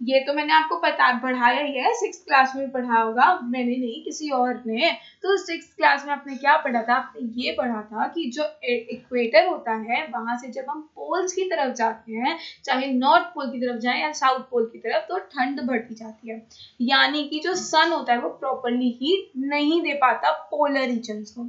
ये तो मैंने आपको पढ़ाया ही है, 6th क्लास में पढ़ा होगा, मैंने नहीं किसी और ने। तो 6th क्लास में आपने क्या पढ़ा था, आपने ये पढ़ा था कि जो इक्वेटर होता है वहां से जब हम पोल्स की तरफ जाते हैं, चाहे नॉर्थ पोल की तरफ जाए या साउथ पोल की तरफ, तो ठंड बढ़ती जाती है, यानी कि जो सन होता है वो प्रॉपरली हीट नहीं दे पाता पोलर रीजन्स को।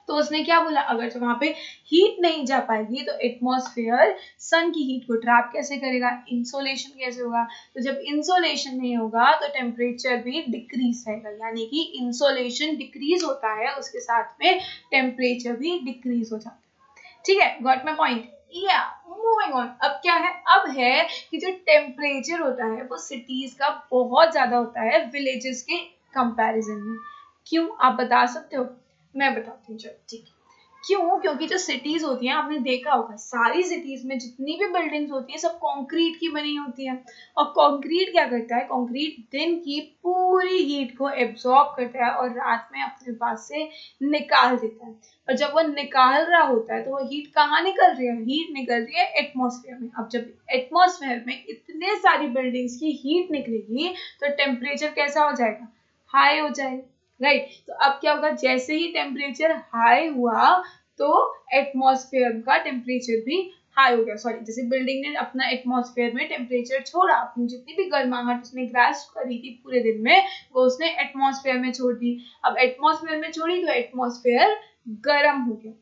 तो उसने क्या बोला, अगर जो वहां पे हीट नहीं जा पाएगी तो एटमॉस्फेयर सन की हीट को ट्रैप कैसे करेगा, इंसोलेशन कैसे होगा। तो जब इंसोलेशन नहीं होगा तो टेम्परेचर भी डिक्रीज रहेगा, यानी कि इंसोलेशन डिक्रीज होता है उसके साथ में टेम्परेचर भी डिक्रीज हो जाता है। ठीक है, गॉट माय पॉइंट। या मूविंग ऑन, अब क्या है, अब है कि जो टेम्परेचर होता है वो सिटीज का बहुत ज्यादा होता है विलेजेस के कंपैरिजन में। क्यों, आप बता सकते हो? मैं बताती हूँ, चलो ठीक है। क्यों, क्योंकि जो सिटीज होती हैं, आपने देखा होगा सारी सिटीज में जितनी भी बिल्डिंग्स होती हैं सब कंक्रीट की बनी होती हैं। और कंक्रीट क्या करता है, कंक्रीट दिन की पूरी हीट को एब्जॉर्ब करता है और रात में अपने पास से निकाल देता है। और जब वो निकाल रहा होता है तो वो हीट कहाँ निकल रही है, हीट निकल रही है एटमॉस्फेयर में। अब जब एटमॉस्फेयर में इतने सारी बिल्डिंग्स की हीट निकलेगी तो टेम्परेचर कैसा हो जाएगा, हाई हो जाएगा, राइट। तो अब क्या होगा, जैसे ही टेम्परेचर हाई हुआ तो एटमॉस्फेयर का टेम्परेचर भी हाई हो गया। सॉरी, जैसे बिल्डिंग ने अपना एटमॉस्फेयर में टेम्परेचर छोड़ा, अपनी जितनी भी गर्माहट उसने ग्रास्प करी थी पूरे दिन में वो उसने एटमॉस्फेयर में छोड़ दी। अब एटमॉस्फेयर में छोड़ी तो एटमॉस्फेयर गर्म हो गया।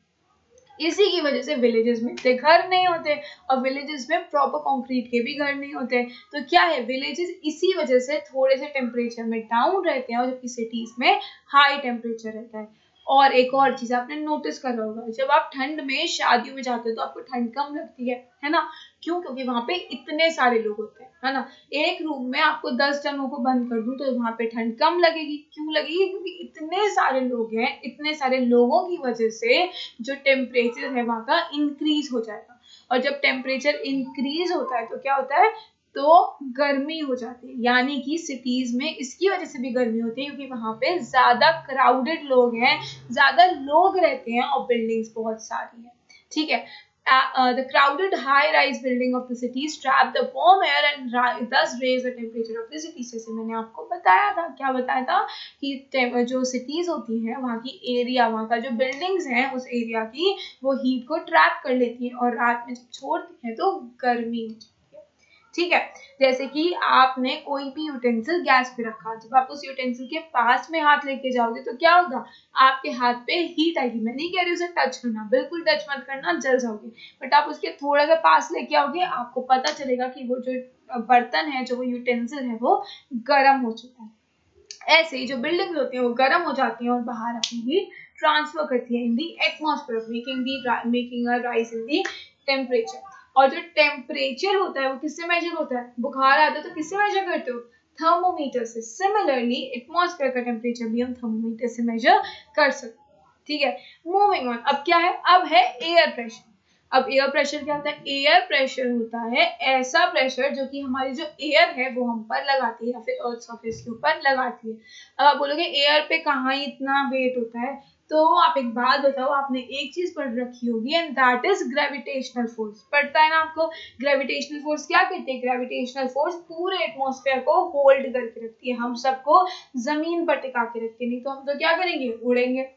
इसी की वजह से विलेजेस में इतने घर नहीं होते और विलेजेस में प्रॉपर कंक्रीट के भी घर नहीं होते। तो क्या है, विलेजेस इसी वजह से थोड़े से टेम्परेचर में डाउन रहते हैं और जबकि सिटीज में हाई टेम्परेचर रहता है। और एक और चीज आपने नोटिस करा होगा, जब आप ठंड में शादियों में जाते हो तो आपको ठंड कम लगती है ना। क्यों, क्योंकि वहां पे इतने सारे लोग होते हैं, है ना। एक रूम में आपको 10 जनों को बंद कर दूं तो वहां पे ठंड कम लगेगी। क्यों लगेगी, क्योंकि इतने सारे लोग हैं, इतने सारे लोगों की वजह से जो टेम्परेचर है वहां का इंक्रीज हो जाएगा। और जब टेम्परेचर इंक्रीज होता है तो क्या होता है, तो गर्मी हो जाती है, यानी कि सिटीज में इसकी वजह से भी गर्मी होती है क्योंकि वहां पे ज्यादा क्राउडेड लोग हैं, ज्यादा लोग रहते हैं और बिल्डिंग्स बहुत सारी हैं। ठीक है, the crowded high-rise building of the cities trap the warm air and thus raise the temperature of the cities। जैसे मैंने आपको बताया था, क्या बताया था कि जो सिटीज होती हैं वहाँ की एरिया, वहाँ का जो बिल्डिंग्स हैं उस एरिया की वो हीट को ट्रैप कर लेती हैं और रात में जब छोड़ती हैं तो गर्मी होती है। ठीक है, जैसे कि आपने कोई भी यूटेंसिल गैस पे रखा, जब आप उस यूटेंसिल के पास में हाथ लेके जाओगे तो क्या होगा, आपके हाथ पे हीट आएगी। मैं नहीं कह रही उसे टच करना, बिल्कुल टच मत करना, जल जाओगे। बट आप उसके थोड़ा सा पास लेके आओगे, आपको पता चलेगा कि वो जो बर्तन है, जो वो यूटेंसिल है वो गर्म हो चुका है। ऐसे ही जो बिल्डिंग्स होती हैं वो गर्म हो जाती हैं और बाहर अपनी हीट ट्रांसफर करती है in the atmosphere, making a rise in the temperature. और जो टेम्परेचर होता है वो किससे मेजर होता है, बुखार आता है तो किससे मेजर करते हो, थर्मोमीटर से। सिमिलरली एटमॉस्फेयर का टेम्परेचर भी हम थर्मोमीटर से मेजर कर सकते हैं। ठीक है, मूविंग ऑन, अब क्या है, अब है एयर प्रेशर। अब एयर प्रेशर क्या होता है, एयर प्रेशर होता है ऐसा प्रेशर जो कि हमारी जो एयर है वो हम पर लगाती है या फिर अर्थ सरफेस के ऊपर लगाती है। अब आप बोलोगे एयर पे कहाँ इतना वेट होता है, तो आप एक बात बताओ, आपने एक चीज पढ़ रखी होगी and that is gravitational force. पढ़ता है ना आपको, ग्रेविटेशनल फोर्स क्या कहते हैं, ग्रेविटेशनल फोर्स पूरे एटमॉस्फेयर को होल्ड करके रखती है, हम सबको जमीन पर टिका के रखती है, नहीं तो हम तो क्या करेंगे, उड़ेंगे।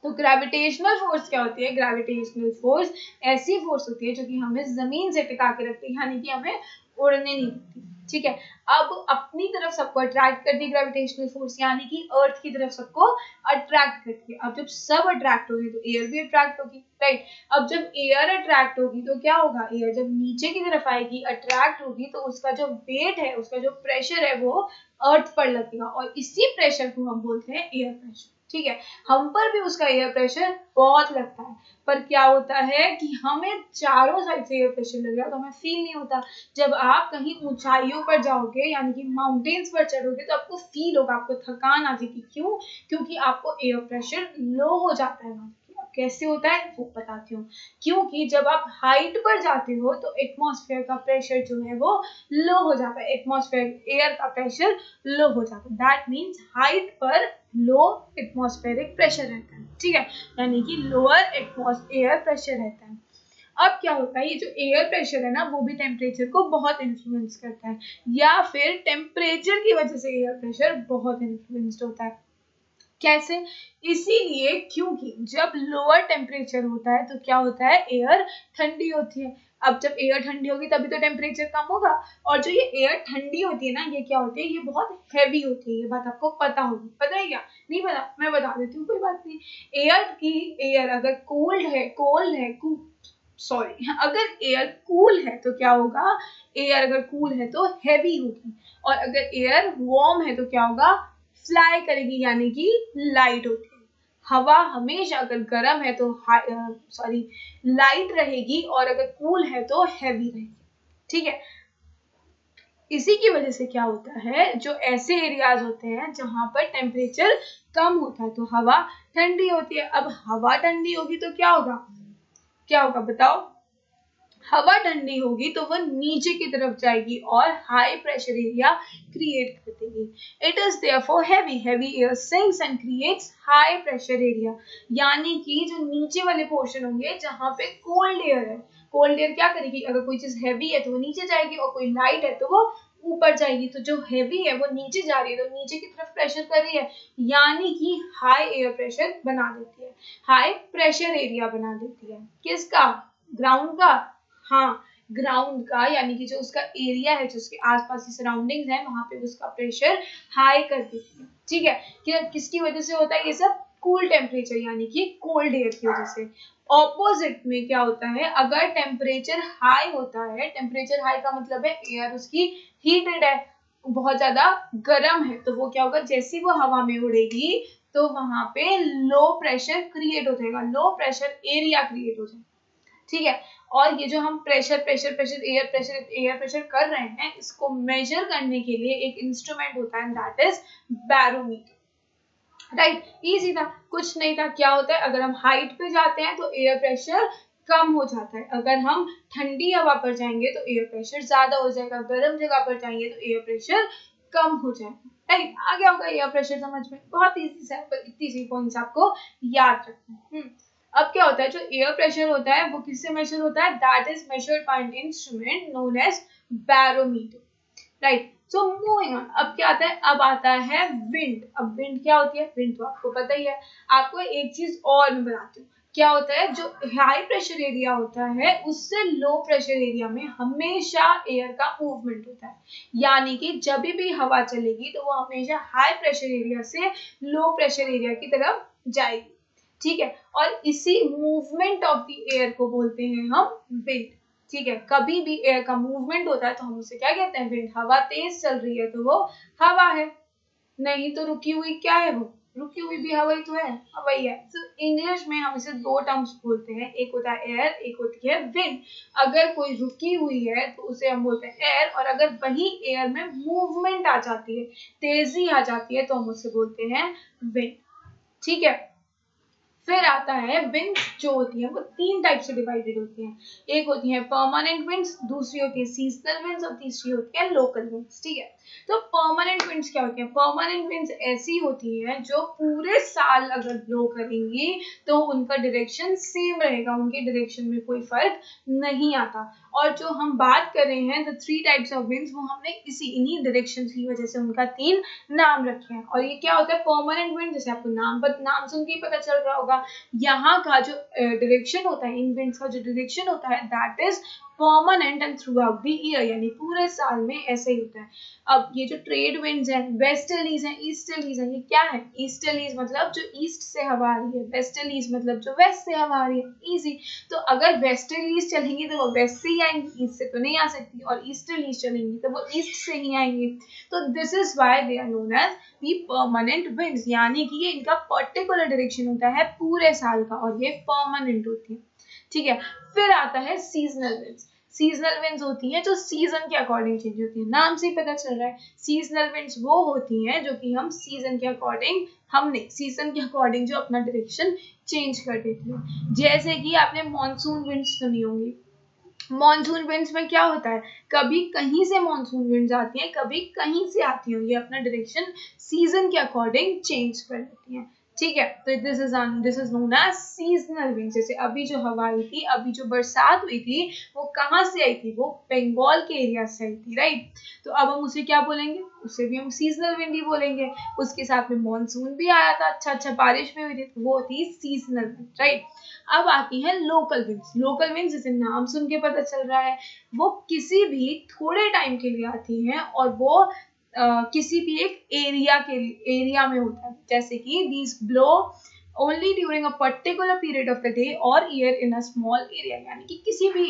तो ग्रेविटेशनल फोर्स क्या होती है, ग्रेविटेशनल फोर्स ऐसी फोर्स होती है जो कि हमें जमीन से टिका के रखती है, यानी कि हमें उड़ने नहीं देती। ठीक है, अब अपनी तरफ सबको अट्रैक्ट करती है ग्रेविटेशनल फोर्स, यानी कि अर्थ की तरफ सबको अट्रैक्ट करती है। अब जब सब अट्रैक्ट होगी तो एयर भी अट्रैक्ट होगी, राइट। अब जब एयर अट्रैक्ट होगी तो क्या होगा, एयर जब नीचे की तरफ आएगी, अट्रैक्ट होगी, तो उसका जो वेट है, उसका जो प्रेशर है वो अर्थ पर लगेगा और इसी प्रेशर को हम बोलते हैं एयर प्रेशर। ठीक है, हम पर भी उसका एयर प्रेशर बहुत लगता है, पर क्या होता है कि हमें चारों साइड से एयर प्रेशर लग रहा है तो हमें फील नहीं होता। जब आप कहीं ऊंचाइयों पर जाओगे यानी कि माउंटेन्स पर चढ़ोगे तो आपको फील होगा, आपको थकान आ जाएगी। क्यों? क्योंकि आपको एयर प्रेशर लो हो जाता है। अब कैसे होता है वो बताती हूँ। क्योंकि जब आप हाइट पर जाते हो तो एटमॉस्फेयर का प्रेशर जो है वो लो हो जाता है, एटमॉस्फेयर एयर का प्रेशर लो हो जाता है। दैट मीन्स हाइट पर लो एटमॉस्फेरिक प्रेशर रहता है, ठीक है, यानी कि लोअर एयर प्रेशर रहता है। अब क्या होता है, ये जो एयर प्रेशर है ना वो भी टेम्परेचर को बहुत इन्फ्लुएंस करता है, या फिर टेम्परेचर की वजह से एयर प्रेशर बहुत इन्फ्लुएंस्ड होता है। कैसे? इसीलिए क्योंकि जब लोअर टेम्परेचर होता है तो क्या होता है, एयर ठंडी होती है। अब जब एयर ठंडी होगी तभी तो टेम्परेचर कम होगा। और जो ये एयर ठंडी होती है ना, ये क्या होती है, ये बहुत हैवी होती है। ये बात आपको पता होगी, पता है क्या? नहीं पता? मैं बता देती हूँ, कोई बात नहीं। एयर अगर अगर एयर कूल है तो क्या होगा, एयर अगर कूल है तो हैवी होगी, और अगर एयर वार्म है तो क्या होगा, फ्लाई करेगी यानी कि लाइट होती है। हवा हमेशा अगर गर्म है तो लाइट रहेगी, और अगर कूल है तो हैवी रहेगी, ठीक है। इसी की वजह से क्या होता है, जो ऐसे एरियाज होते हैं जहां पर टेम्परेचर कम होता है तो हवा ठंडी होती है। अब हवा ठंडी होगी तो क्या होगा बताओ? हवा ठंडी होगी तो वह नीचे की तरफ जाएगी और हाई प्रेशर एरिया क्रिएट कर देगी। It is therefore heavy air sinks and creates high pressure area, यानी कि जो नीचे वाले पोर्शन होंगे जहां पे कोल्ड एयर है, कोल्ड एयर क्या करेगी, अगर कोई चीज हैवी है तो वो नीचे जाएगी, और कोई लाइट है तो वो ऊपर जाएगी। तो जो हैवी है वो नीचे जा रही है तो नीचे की तरफ प्रेशर कर रही है, यानी कि हाई एयर प्रेशर बना देती है, हाई प्रेशर एरिया बना देती है। किसका? ग्राउंड का। हाँ, ग्राउंड का, यानी कि जो उसका एरिया है, जो उसके आसपास की सराउंडिंग्स है, वहां पे उसका प्रेशर हाई कर देती है, ठीक है। किसकी वजह से होता है ये सब? कूल टेम्परेचर यानी कि कोल्ड एयर की वजह से। ऑपोजिट में क्या होता है, अगर टेम्परेचर हाई होता है, टेम्परेचर हाई का मतलब है एयर उसकी हीटेड है, बहुत ज्यादा गर्म है, तो वो क्या होगा, जैसे वो हवा में उड़ेगी तो वहां पे लो प्रेशर क्रिएट हो जाएगा, लो प्रेशर एरिया क्रिएट हो जाएगा, ठीक है। और ये जो हम एयर प्रेशर कर रहे हैं, इसको मेजर करने के लिए एक इंस्ट्रूमेंट होता है, that is barometer, right. Easy था, कुछ नहीं था। क्या होता है, अगर हम हाइट पे जाते हैं तो एयर प्रेशर कम हो जाता है, अगर हम ठंडी हवा पर जाएंगे तो एयर प्रेशर ज्यादा हो जाएगा, गर्म जगह पर जाएंगे तो एयर प्रेशर कम हो जाएगा, राइट। आ गया होगा एयर प्रेशर समझ में? बहुत इजी सैंपल, इतनी सी पॉइंट्स आपको याद रखना है। अब क्या होता है, जो एयर प्रेशर होता है वो किससे मेजर होता है, that is measured by an instrument known as barometer, right. So moving on, अब क्या आता है, अब आता है विंड। अब विंड क्या होती है? विंड तो आपको पता ही है। आपको एक चीज और मैं बताती हूँ, क्या होता है, जो हाई प्रेशर एरिया होता है उससे लो प्रेशर एरिया में हमेशा एयर का मूवमेंट होता है, यानी कि जब भी हवा चलेगी तो वो हमेशा हाई प्रेशर एरिया से लो प्रेशर एरिया की तरफ जाएगी, ठीक है। और इसी मूवमेंट ऑफ द एयर को बोलते हैं हम विंड, ठीक है। कभी भी एयर का मूवमेंट होता है तो हम उसे क्या कहते हैं, विंड। हवा तेज चल रही है तो वो हवा है, नहीं तो रुकी हुई क्या है, वो रुकी हुई भी हवा ही तो है, हवा ही है। तो इंग्लिश में हम इसे दो टर्म्स बोलते हैं, एक होता है एयर, एक होती है विंड। अगर कोई रुकी हुई है तो उसे हम बोलते हैं एयर, और अगर वही एयर में मूवमेंट आ जाती है, तेजी आ जाती है, तो हम उसे बोलते हैं विंड, ठीक है। फिर आता है विंड्स, जो होती है वो तीन टाइप से डिवाइडेड होती हैं। एक होती है परमानेंट विंड्स, दूसरी होती है सीजनल विंड्स, और तीसरी होती है लोकल विंड्स, ठीक है। तो परमानेंट विंड्स क्या होती है? परमानेंट विंड्स ऐसी होती हैं जो पूरे साल अगर ब्लो करेंगी तो उनका डायरेक्शन सेम रहेगा, उनके डायरेक्शन में कोई फर्क नहीं आता। और जो हम बात कर रहे हैं the three types of winds, वो हमने इन्हीं डायरेक्शन की वजह से उनका तीन नाम रखे हैं। और ये क्या होता है परमानेंट विंड, जैसे आपको नाम सुन के पता चल रहा होगा, यहाँ का जो डायरेक्शन होता है, इन विंड्स का जो डायरेक्शन होता है that is permanent and through out the year, यानी पूरे साल में ऐसे ही होता है। अब ये जो ट्रेड विंड्स हैं, वेस्टर्लीज हैं, ईस्टर्लीज हैं, ये क्या है? ईस्टर्लीज मतलब जो ईस्ट से हवा आ रही है, वेस्टर्लीज मतलब जो वेस्ट से हवा आ रही है। इजी। तो अगर वेस्टर्लीज चलेंगी तो वो वेस्ट से ही आएंगी, ईस्ट से तो नहीं आ सकती, और ईस्टर्लीज चलेंगी तो वो ईस्ट से ही आएंगी। तो this is why they are known as the permanent winds, यानी कि ये इनका पर्टिकुलर डायरेक्शन होता है पूरे साल का और ये परमानेंट होती है। ठीक है, फिर आता है सीजनल विंड्स। सीजनल विंड्स होती हैं जो सीजन के अकॉर्डिंग चेंज होती है, नाम से ही पता चल रहा है। सीजनल विंड्स वो होती हैं जो कि हम सीजन के अकॉर्डिंग, हमने सीजन के अकॉर्डिंग जो अपना डायरेक्शन चेंज कर देती है। जैसे कि आपने मॉनसून विंड्स सुनी होंगी। मॉनसून विंड्स में क्या होता है, कभी कहीं से मॉनसून विंड्स आती हैं, कभी कहीं से आती होंगी, अपना डायरेक्शन सीजन के अकॉर्डिंग चेंज कर देती हैं। ठीक है, तो this is known as seasonal winds. जैसे अभी जो हवा आई थी, अभी जो बरसात हुई थी, वो कहाँ से आई थी? वो बंगाल के एरिया से आई थी, राइट। तो अब हम उसे क्या बोलेंगे? उसे भी हम सीजनल विंड ही बोलेंगे। उसके साथ में मॉनसून भी आया था, अच्छा बारिश भी हुई थी, वो थी सीजनल विंड, राइट। अब आती है लोकल विंड्स। लोकल विंड्स जैसे नाम सुन के पता चल रहा है, वो किसी भी थोड़े टाइम के लिए आती हैं और वो किसी भी एक एरिया में होता है। जैसे कि these blow only during a particular period of the day or year in a small area, यानी कि किसी भी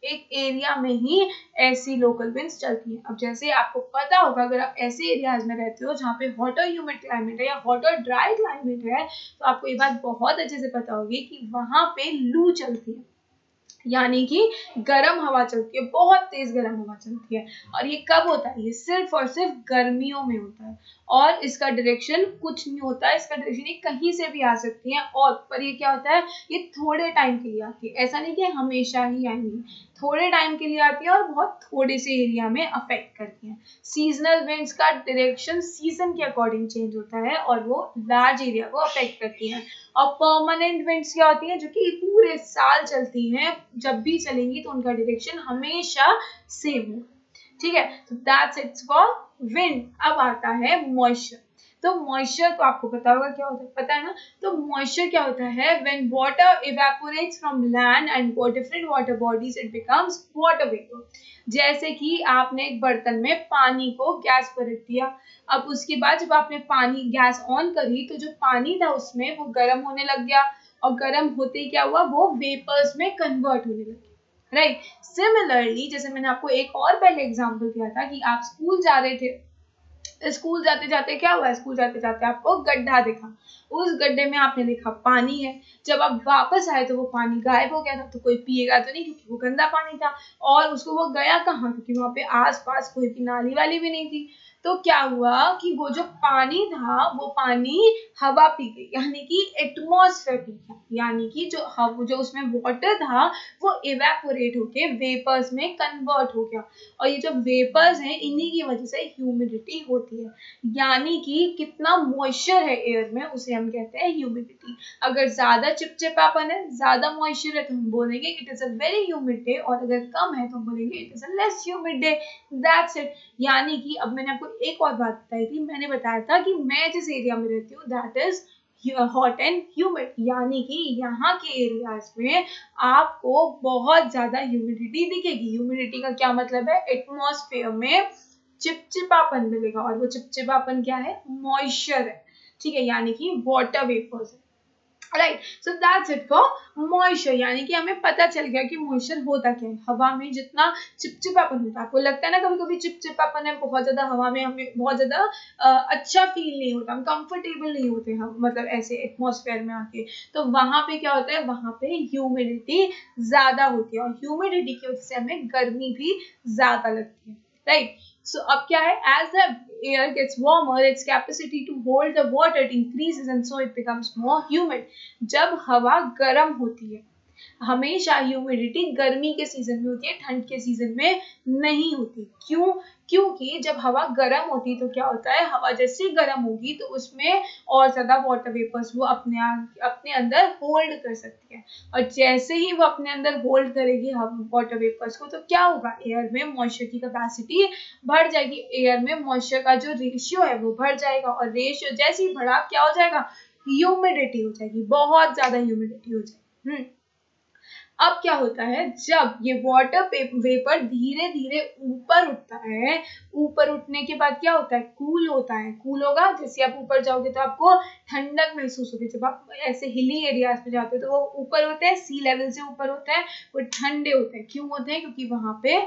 एक एरिया में ही ऐसी लोकल विंड्स चलती हैं। अब जैसे आपको पता होगा, अगर आप ऐसे एरियाज में रहते हो जहाँ पे हॉट और ह्यूमिड क्लाइमेट है या हॉट और ड्राई क्लाइमेट है, तो आपको ये बात बहुत अच्छे से पता होगी कि वहां पे लू चलती है, यानी कि गर्म हवा चलती है, बहुत तेज गर्म हवा चलती है। और ये कब होता है? ये सिर्फ और सिर्फ गर्मियों में होता है, और इसका डायरेक्शन कुछ नहीं होता है, इसका डायरेक्शन ये कहीं से भी आ सकती है। और पर ये क्या होता है, ये थोड़े टाइम के लिए आती है, ऐसा नहीं कि हमेशा ही आएंगी, थोड़े टाइम के लिए आती है और बहुत थोड़े से एरिया में अफेक्ट करती है। सीजनल विंड्स का डायरेक्शन सीजन के अकॉर्डिंग चेंज होता है और वो लार्ज एरिया को अफेक्ट करती है। और परमानेंट विंड्स क्या होती हैं, जो कि पूरे साल चलती हैं, जब भी चलेंगी तो उनका डायरेक्शन हमेशा सेम होगा। ठीक है, तो दैट्स इट फॉर विंड। अब आता है मॉइस्चर। तो मॉइस्चर तो आपको पता होगा क्या होता है, पता है ना। तो मॉइस्चर क्या होता है? When water evaporates from land and different water bodies, it becomes water vapour. जैसे कि आपने एक बर्तन में पानी को गैस पर रख दिया, अब उसके बाद जब आपने पानी गैस ऑन करी तो जो पानी था उसमें वो गर्म होने लग गया, और गर्म होते ही क्या हुआ, वो वेपर्स में कन्वर्ट होने लगे, राइट। सिमिलरली जैसे मैंने आपको एक और पहले एग्जांपल दिया था कि आप स्कूल जा रहे थे, स्कूल जाते जाते क्या हुआ, स्कूल जाते जाते आपको गड्ढा दिखा, उस गड्ढे में आपने देखा पानी है, जब आप वापस आए तो वो पानी गायब हो गया था। तो कोई पिएगा तो नहीं, क्योंकि वो गंदा पानी था, और उसको वो गया कहाँ, क्योंकि वहां पे आसपास कोई भी नाली वाली भी नहीं थी। तो क्या हुआ कि वो जो पानी था वो पानी हवा पी गई, यानी कि एटमॉस्फेयर पी गया, यानी कि जो उसमें वाटर था वो इवेपोरेट होके वेपर्स में कन्वर्ट हो गया। और ये जो वेपर्स हैं, इन्हीं की वजह से ह्यूमिडिटी होती है, यानी कि कितना मॉइस्चर है एयर में उसे हम कहते हैं ह्यूमिडिटी। अगर ज्यादा चिपचिपापन है, ज्यादा मॉइस्चर है, तो हम बोलेंगे it is a very humid day, और अगर कम है तो हम बोलेंगे it is a less humid day. That's it. यानी कि अब मैंने आपको एक और बात बताई थी, मैंने बताया था कि मैं जिस एरिया में रहती हूँ that is hot and humid, यानी कि यहाँ के एरियाज में आपको बहुत ज्यादा ह्यूमिडिटी दिखेगी। ह्यूमिडिटी का क्या मतलब है? एटमॉस्फेयर में चिपचिपापन मिलेगा, और वो चिपचिपापन क्या है? मॉइस्चर है। ठीक है, यानी कि वाटर वेपर्स है, right. So that's it for moisture. यानी कि हमें पता चल गया कि मॉइस्चर होता क्या है। हवा में जितना चिपचिपापन होता है, आपको लगता है ना कभी कभी चिपचिपापन है बहुत ज्यादा हवा में, हमें बहुत ज्यादा अच्छा फील नहीं होता, हम कंफर्टेबल नहीं होते हम, मतलब ऐसे एटमॉस्फेयर में आके। तो वहां पे क्या होता है, वहां पे ह्यूमिडिटी ज्यादा होती है, और ह्यूमिडिटी की वजह से हमें गर्मी भी ज्यादा लगती है, राइट। So अब क्या है, as the air gets warmer, its capacity to hold the water increases and so it becomes more humid. जब हवा गर्म होती है, हमेशा ह्यूमिडिटी गर्मी के सीजन में होती है, ठंड के सीजन में नहीं होती। क्यों? क्योंकि जब हवा गर्म होती है तो क्या होता है, हवा जैसे ही गर्म होगी तो उसमें और ज्यादा वाटर वेपर्स वो अपने अंदर होल्ड कर सकती है, और जैसे ही वो अपने अंदर होल्ड करेगी वाटर वेपर्स को, तो क्या होगा, एयर में मॉइस्चर की कैपेसिटी बढ़ जाएगी, एयर में मॉइस्चर का जो रेशियो है वो बढ़ जाएगा, और रेशियो जैसे ही बढ़ा क्या हो जाएगा, ह्यूमिडिटी हो जाएगी, बहुत ज्यादा ह्यूमिडिटी हो जाएगी। अब क्या होता है, जब ये वाटर वेपर धीरे धीरे ऊपर उठता है, ऊपर उठने के बाद क्या होता है, कूल होता है। कूल होगा, जैसे आप ऊपर जाओगे तो आपको ठंडक महसूस होगी। जब आप ऐसे हिली एरियाज पे जाते हो तो वो ऊपर होते हैं, सी लेवल से ऊपर होते हैं, वो ठंडे होते हैं। क्यों होते हैं? क्योंकि वहां पे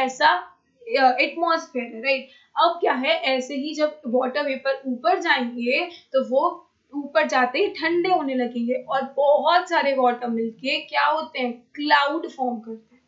ऐसा एटमॉस्फेयर है, राइट। अब क्या है, ऐसे ही जब वाटर वेपर ऊपर जाएंगे तो वो ऊपर जाते ही ठंडे होने लगेंगे और बहुत सारे वाटर मिलके क्या होते हैं, क्लाउड फॉर्म करते हैं।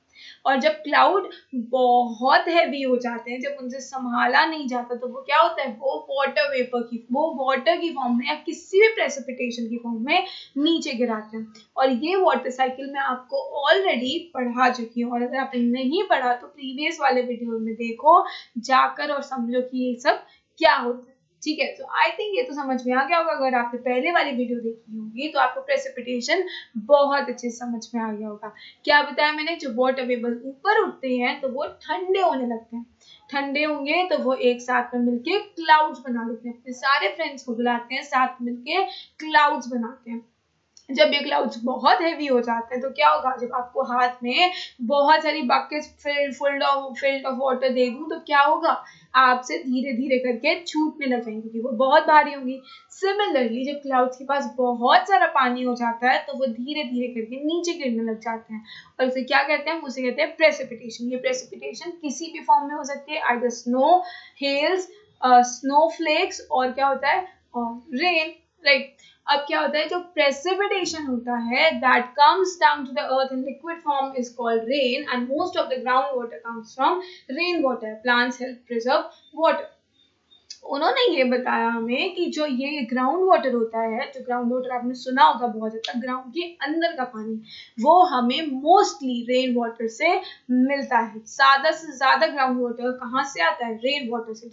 और जब क्लाउड बहुत हैवी हो जाते हैं, जब उनसे संभाला नहीं जाता, तो वो क्या होता है, वो वाटर की फॉर्म में या किसी भी प्रेसिपिटेशन की फॉर्म में नीचे गिराते हैं। और ये वाटर साइकिल मैं आपको ऑलरेडी पढ़ा चुकी हूँ, और अगर आपने नहीं पढ़ा तो प्रीवियस वाले वीडियो में देखो जाकर और समझो कि ये सब क्या होता है। ठीक है, तो आई थिंक ये तो समझ में आ गया होगा। अगर आपने पहले वाली वीडियो देखी होगी तो आपको प्रेसिपिटेशन बहुत अच्छे से समझ में आ गया होगा। क्या बताया मैंने, जो वाटर वेपर ऊपर उठते हैं तो वो ठंडे होने लगते हैं। ठंडे होंगे तो वो एक साथ में मिलके क्लाउड्स बना लेते हैं, अपने सारे फ्रेंड्स को बुलाते हैं, साथ मिलके क्लाउड्स बनाते हैं। जब ये क्लाउड्स बहुत हैवी हो जाते हैं तो क्या होगा, जब आपको हाथ में बहुत सारी बकेट्स फिल्ड ऑफ वाटर दे दूं तो क्या होगा, आपसे धीरे धीरे करके छूटने लग जाएंगे क्योंकि वो बहुत भारी होंगी। सिमिलरली जब क्लाउड्स के पास बहुत सारा पानी हो जाता है तो वो धीरे धीरे करके नीचे गिरने लग जाते हैं, और उसे क्या कहते हैं, उसे कहते हैं प्रेसिपिटेशन। ये प्रेसिपिटेशन किसी भी फॉर्म में हो सकती है, आइदर स्नो, हेल्स, स्नोफ्लेक्स, और क्या होता है, रेन, राइट। अब क्या होता है, जो प्रेसिपिटेशन होता है that comes down to the earth in liquid form is called rain, and most of the ground water comes from rain water. Plants help preserve water. उन्होंने ये बताया हमें कि जो ये ग्राउंड वाटर होता है, जो ग्राउंड वाटर आपने सुना होगा बहुत ज्यादा, ग्राउंड के अंदर का पानी, वो हमें मोस्टली रेन वाटर से मिलता है। ज्यादा से ज्यादा ग्राउंड वाटर कहाँ से आता है, रेन वाटर से।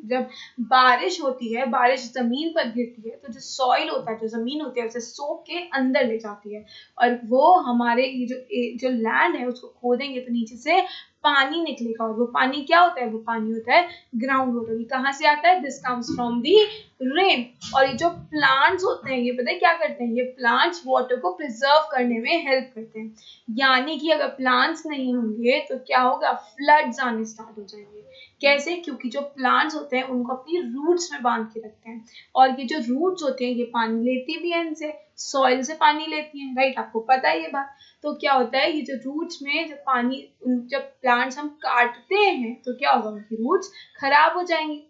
जब बारिश होती है, बारिश जमीन पर गिरती है तो जो सॉइल होता है, जो जमीन होती है, उसे सोख के अंदर ले जाती है, और वो हमारे जो लैंड है उसको खोदेंगे तो नीचे से पानी निकलेगा, और वो पानी क्या होता है, वो पानी होता है ग्राउंड वाटर। ये कहाँ से आता है, this comes from the rain. और ये जो प्लांट्स होते हैं, ये पता है क्या करते हैं, ये प्लांट्स वाटर को प्रिजर्व करने में हेल्प करते हैं। यानी कि अगर प्लांट्स नहीं होंगे तो क्या होगा, फ्लड्स आने स्टार्ट हो जाएंगे। कैसे? क्योंकि जो प्लांट्स होते हैं उनको अपनी रूट्स में बांध के रखते हैं, और ये जो रूट्स होते हैं ये पानी लेती भी है, इनसे सॉइल से पानी लेती हैं, राइट, आपको पता है ये बात। तो क्या होता है, ये जो रूट्स में जब पानी, जब प्लांट्स हम काटते हैं तो क्या होगा, उनकी रूट्स खराब हो जाएंगी।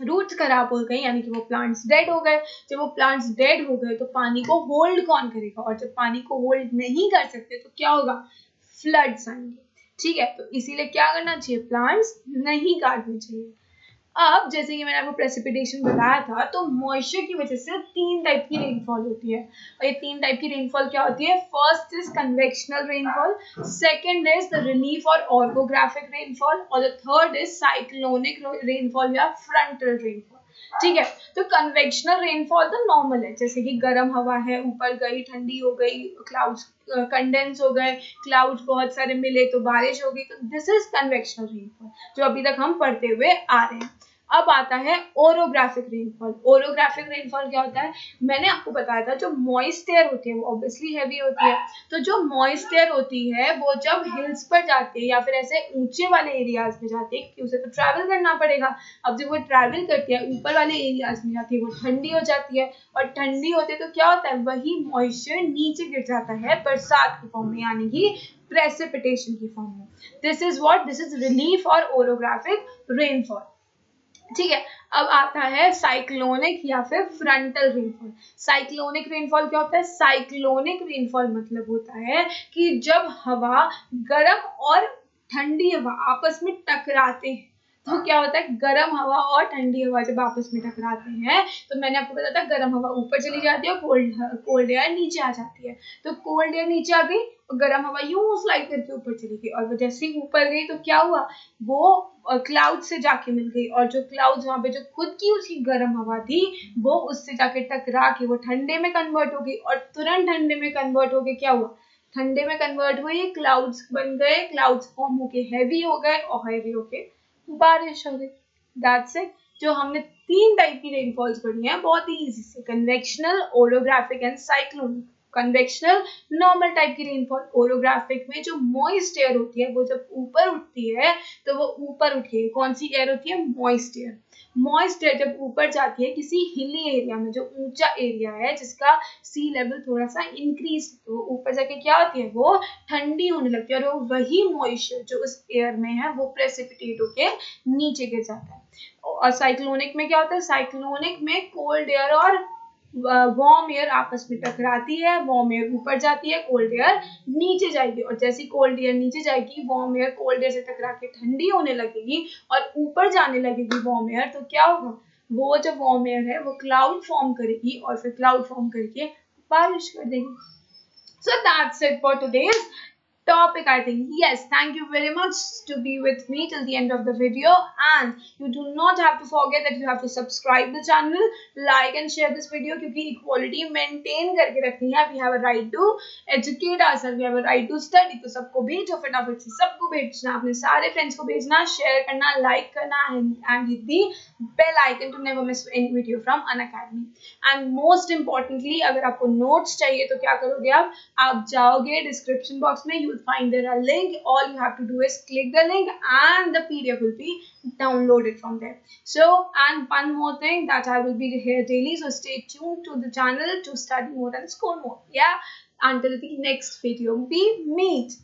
रूट्स खराब हो गई यानी कि वो प्लांट्स डेड हो गए। जब वो प्लांट्स डेड हो गए तो पानी को होल्ड कौन करेगा, और जब पानी को होल्ड नहीं कर सकते तो क्या होगा, फ्लड्स आएंगे। ठीक है, तो इसीलिए क्या करना चाहिए, प्लांट्स नहीं काटने चाहिए। अब जैसे कि मैंने आपको प्रेसिपिटेशन बताया था, तो मॉइस्चर की वजह से 3 टाइप की रेनफॉल होती है, और ये 3 टाइप की रेनफॉल क्या होती है, first is convectional rainfall, second is the relief और ऑर्गोग्राफिक रेनफॉल, और the third is cyclonic rainfall या फ्रंटल रेनफॉल। ठीक है, तो कन्वेक्शनल रेनफॉल तो नॉर्मल है, जैसे कि गर्म हवा है, ऊपर गई, ठंडी हो गई, क्लाउड्स कंडेंस हो गए, क्लाउड्स बहुत सारे मिले तो बारिश हो गई, तो दिस इज कन्वेक्शनल रेनफॉल जो अभी तक हम पढ़ते हुए आ रहे हैं। अब आता है ओरोग्राफिक रेनफॉल। ओरोग्राफिक रेनफॉल क्या होता है, मैंने आपको बताया था, जो मॉइस्ट एयर होती है वो ऑब्वियसली हैवी होती है, तो जो मॉइस्ट एयर होती है वो जब हिल्स पर जाती है या फिर ऐसे ऊंचे वाले एरियाज में जाती है, क्योंकि उसे तो ट्रैवल करना पड़ेगा। अब जब वो ट्रैवल करती है ऊपर वाले एरियाज में जाती है, वो ठंडी हो जाती है, और ठंडी होती है तो क्या होता है, वही मॉइस्चर नीचे गिर जाता है बरसात की फॉर्म में, यानी कि प्रेसिपिटेशन की फॉर्म में। दिस इज रिलीफ और ओरोग्राफिक रेनफॉल। ठीक है, अब आता है साइक्लोनिक या फिर फ्रंटल रेनफॉल। साइक्लोनिक रेनफॉल क्या होता है, साइक्लोनिक रेनफॉल मतलब होता है कि जब हवा, गर्म और ठंडी हवा आपस में टकराते हैं, तो क्या होता है, गर्म हवा और ठंडी हवा जब आपस में टकराते हैं, तो मैंने आपको बताया था गर्म हवा ऊपर चली जाती है और कोल्ड एयर नीचे आ जाती है। तो कोल्ड एयर नीचे आ गई और गर्म हवा यूं स्लाइड करके ऊपर चली गई, और जैसे ही ऊपर गई तो क्या हुआ, वो क्लाउड से जाके मिल गई, और जो क्लाउड्स वहां पे जो खुद की उसकी गर्म हवा थी वो उससे जाके टकरा के वो ठंडे में कन्वर्ट हो गई, और तुरंत ठंडे में कन्वर्ट होके क्या हुआ, ठंडे में कन्वर्ट हुई, क्लाउड्स बन गए, क्लाउड्स फॉर्म होके हैवी हो गए, और हैवी होके बारिश हो गई। That's it. जो हमने 3 टाइप की रेनफॉल्स पढ़ी हैं बहुत ही इजी से, convectional, orographic and cyclonic. Convectional normal type की रेनफॉल। ओरोग्राफिक में जो मॉइस्ट एयर होती है वो जब ऊपर उठती है तो वो ऊपर उठती है, कौन सी एयर होती है? Moist air. मॉइस्ट एयर जब ऊपर जाती है किसी हिली एरिया में, जो ऊंचा एरिया है जिसका सी लेवल थोड़ा सा इंक्रीज, तो ऊपर जाके क्या होती है? वो ठंडी होने लगती है, और वही मॉइस्चर जो उस एयर में है वो प्रेसिपिटेट होके नीचे गिर जाता है। और साइक्लोनिक में क्या होता है? साइक्लोनिक में कोल्ड एयर और वार्म एयर आपस में टकराती है, वार्म एयर ऊपर जाती है, कोल्ड एयर नीचे जाएगी, और जैसी कोल्ड एयर नीचे जाएगी वार्म एयर कोल्ड एयर से टकरा के ठंडी होने लगेगी और ऊपर जाने लगेगी वार्म एयर, तो क्या होगा? वो जो वार्म एयर है वो क्लाउड फॉर्म करेगी और फिर क्लाउड फॉर्म करके बारिश कर देगी। So that's it for today's topic, I think. Yes, thank you very much to be with me till the end of the video, and you do not have to forget that you have to subscribe the channel, like and share this video, क्योंकि equality maintain करके रखनी है। We have a right to educate ourselves, we have a right to study, तो सबको भेजो फटाफट से, सबको भेजना, अपने सारे फ्रेंड्स को भेजना, शेयर करना, लाइक करना, and hit the bell icon to never miss any video from Unacademy. And most importantly, अगर आपको notes चाहिए तो क्या करोगे आप जाओगे डिस्क्रिप्शन बॉक्स में, you will find there a link. All you have to do is click the link and the PDF will be downloaded from there. So, and one more thing, that I will be here daily, so stay tuned to the channel to study more and score more. Yeah, until the next video we meet.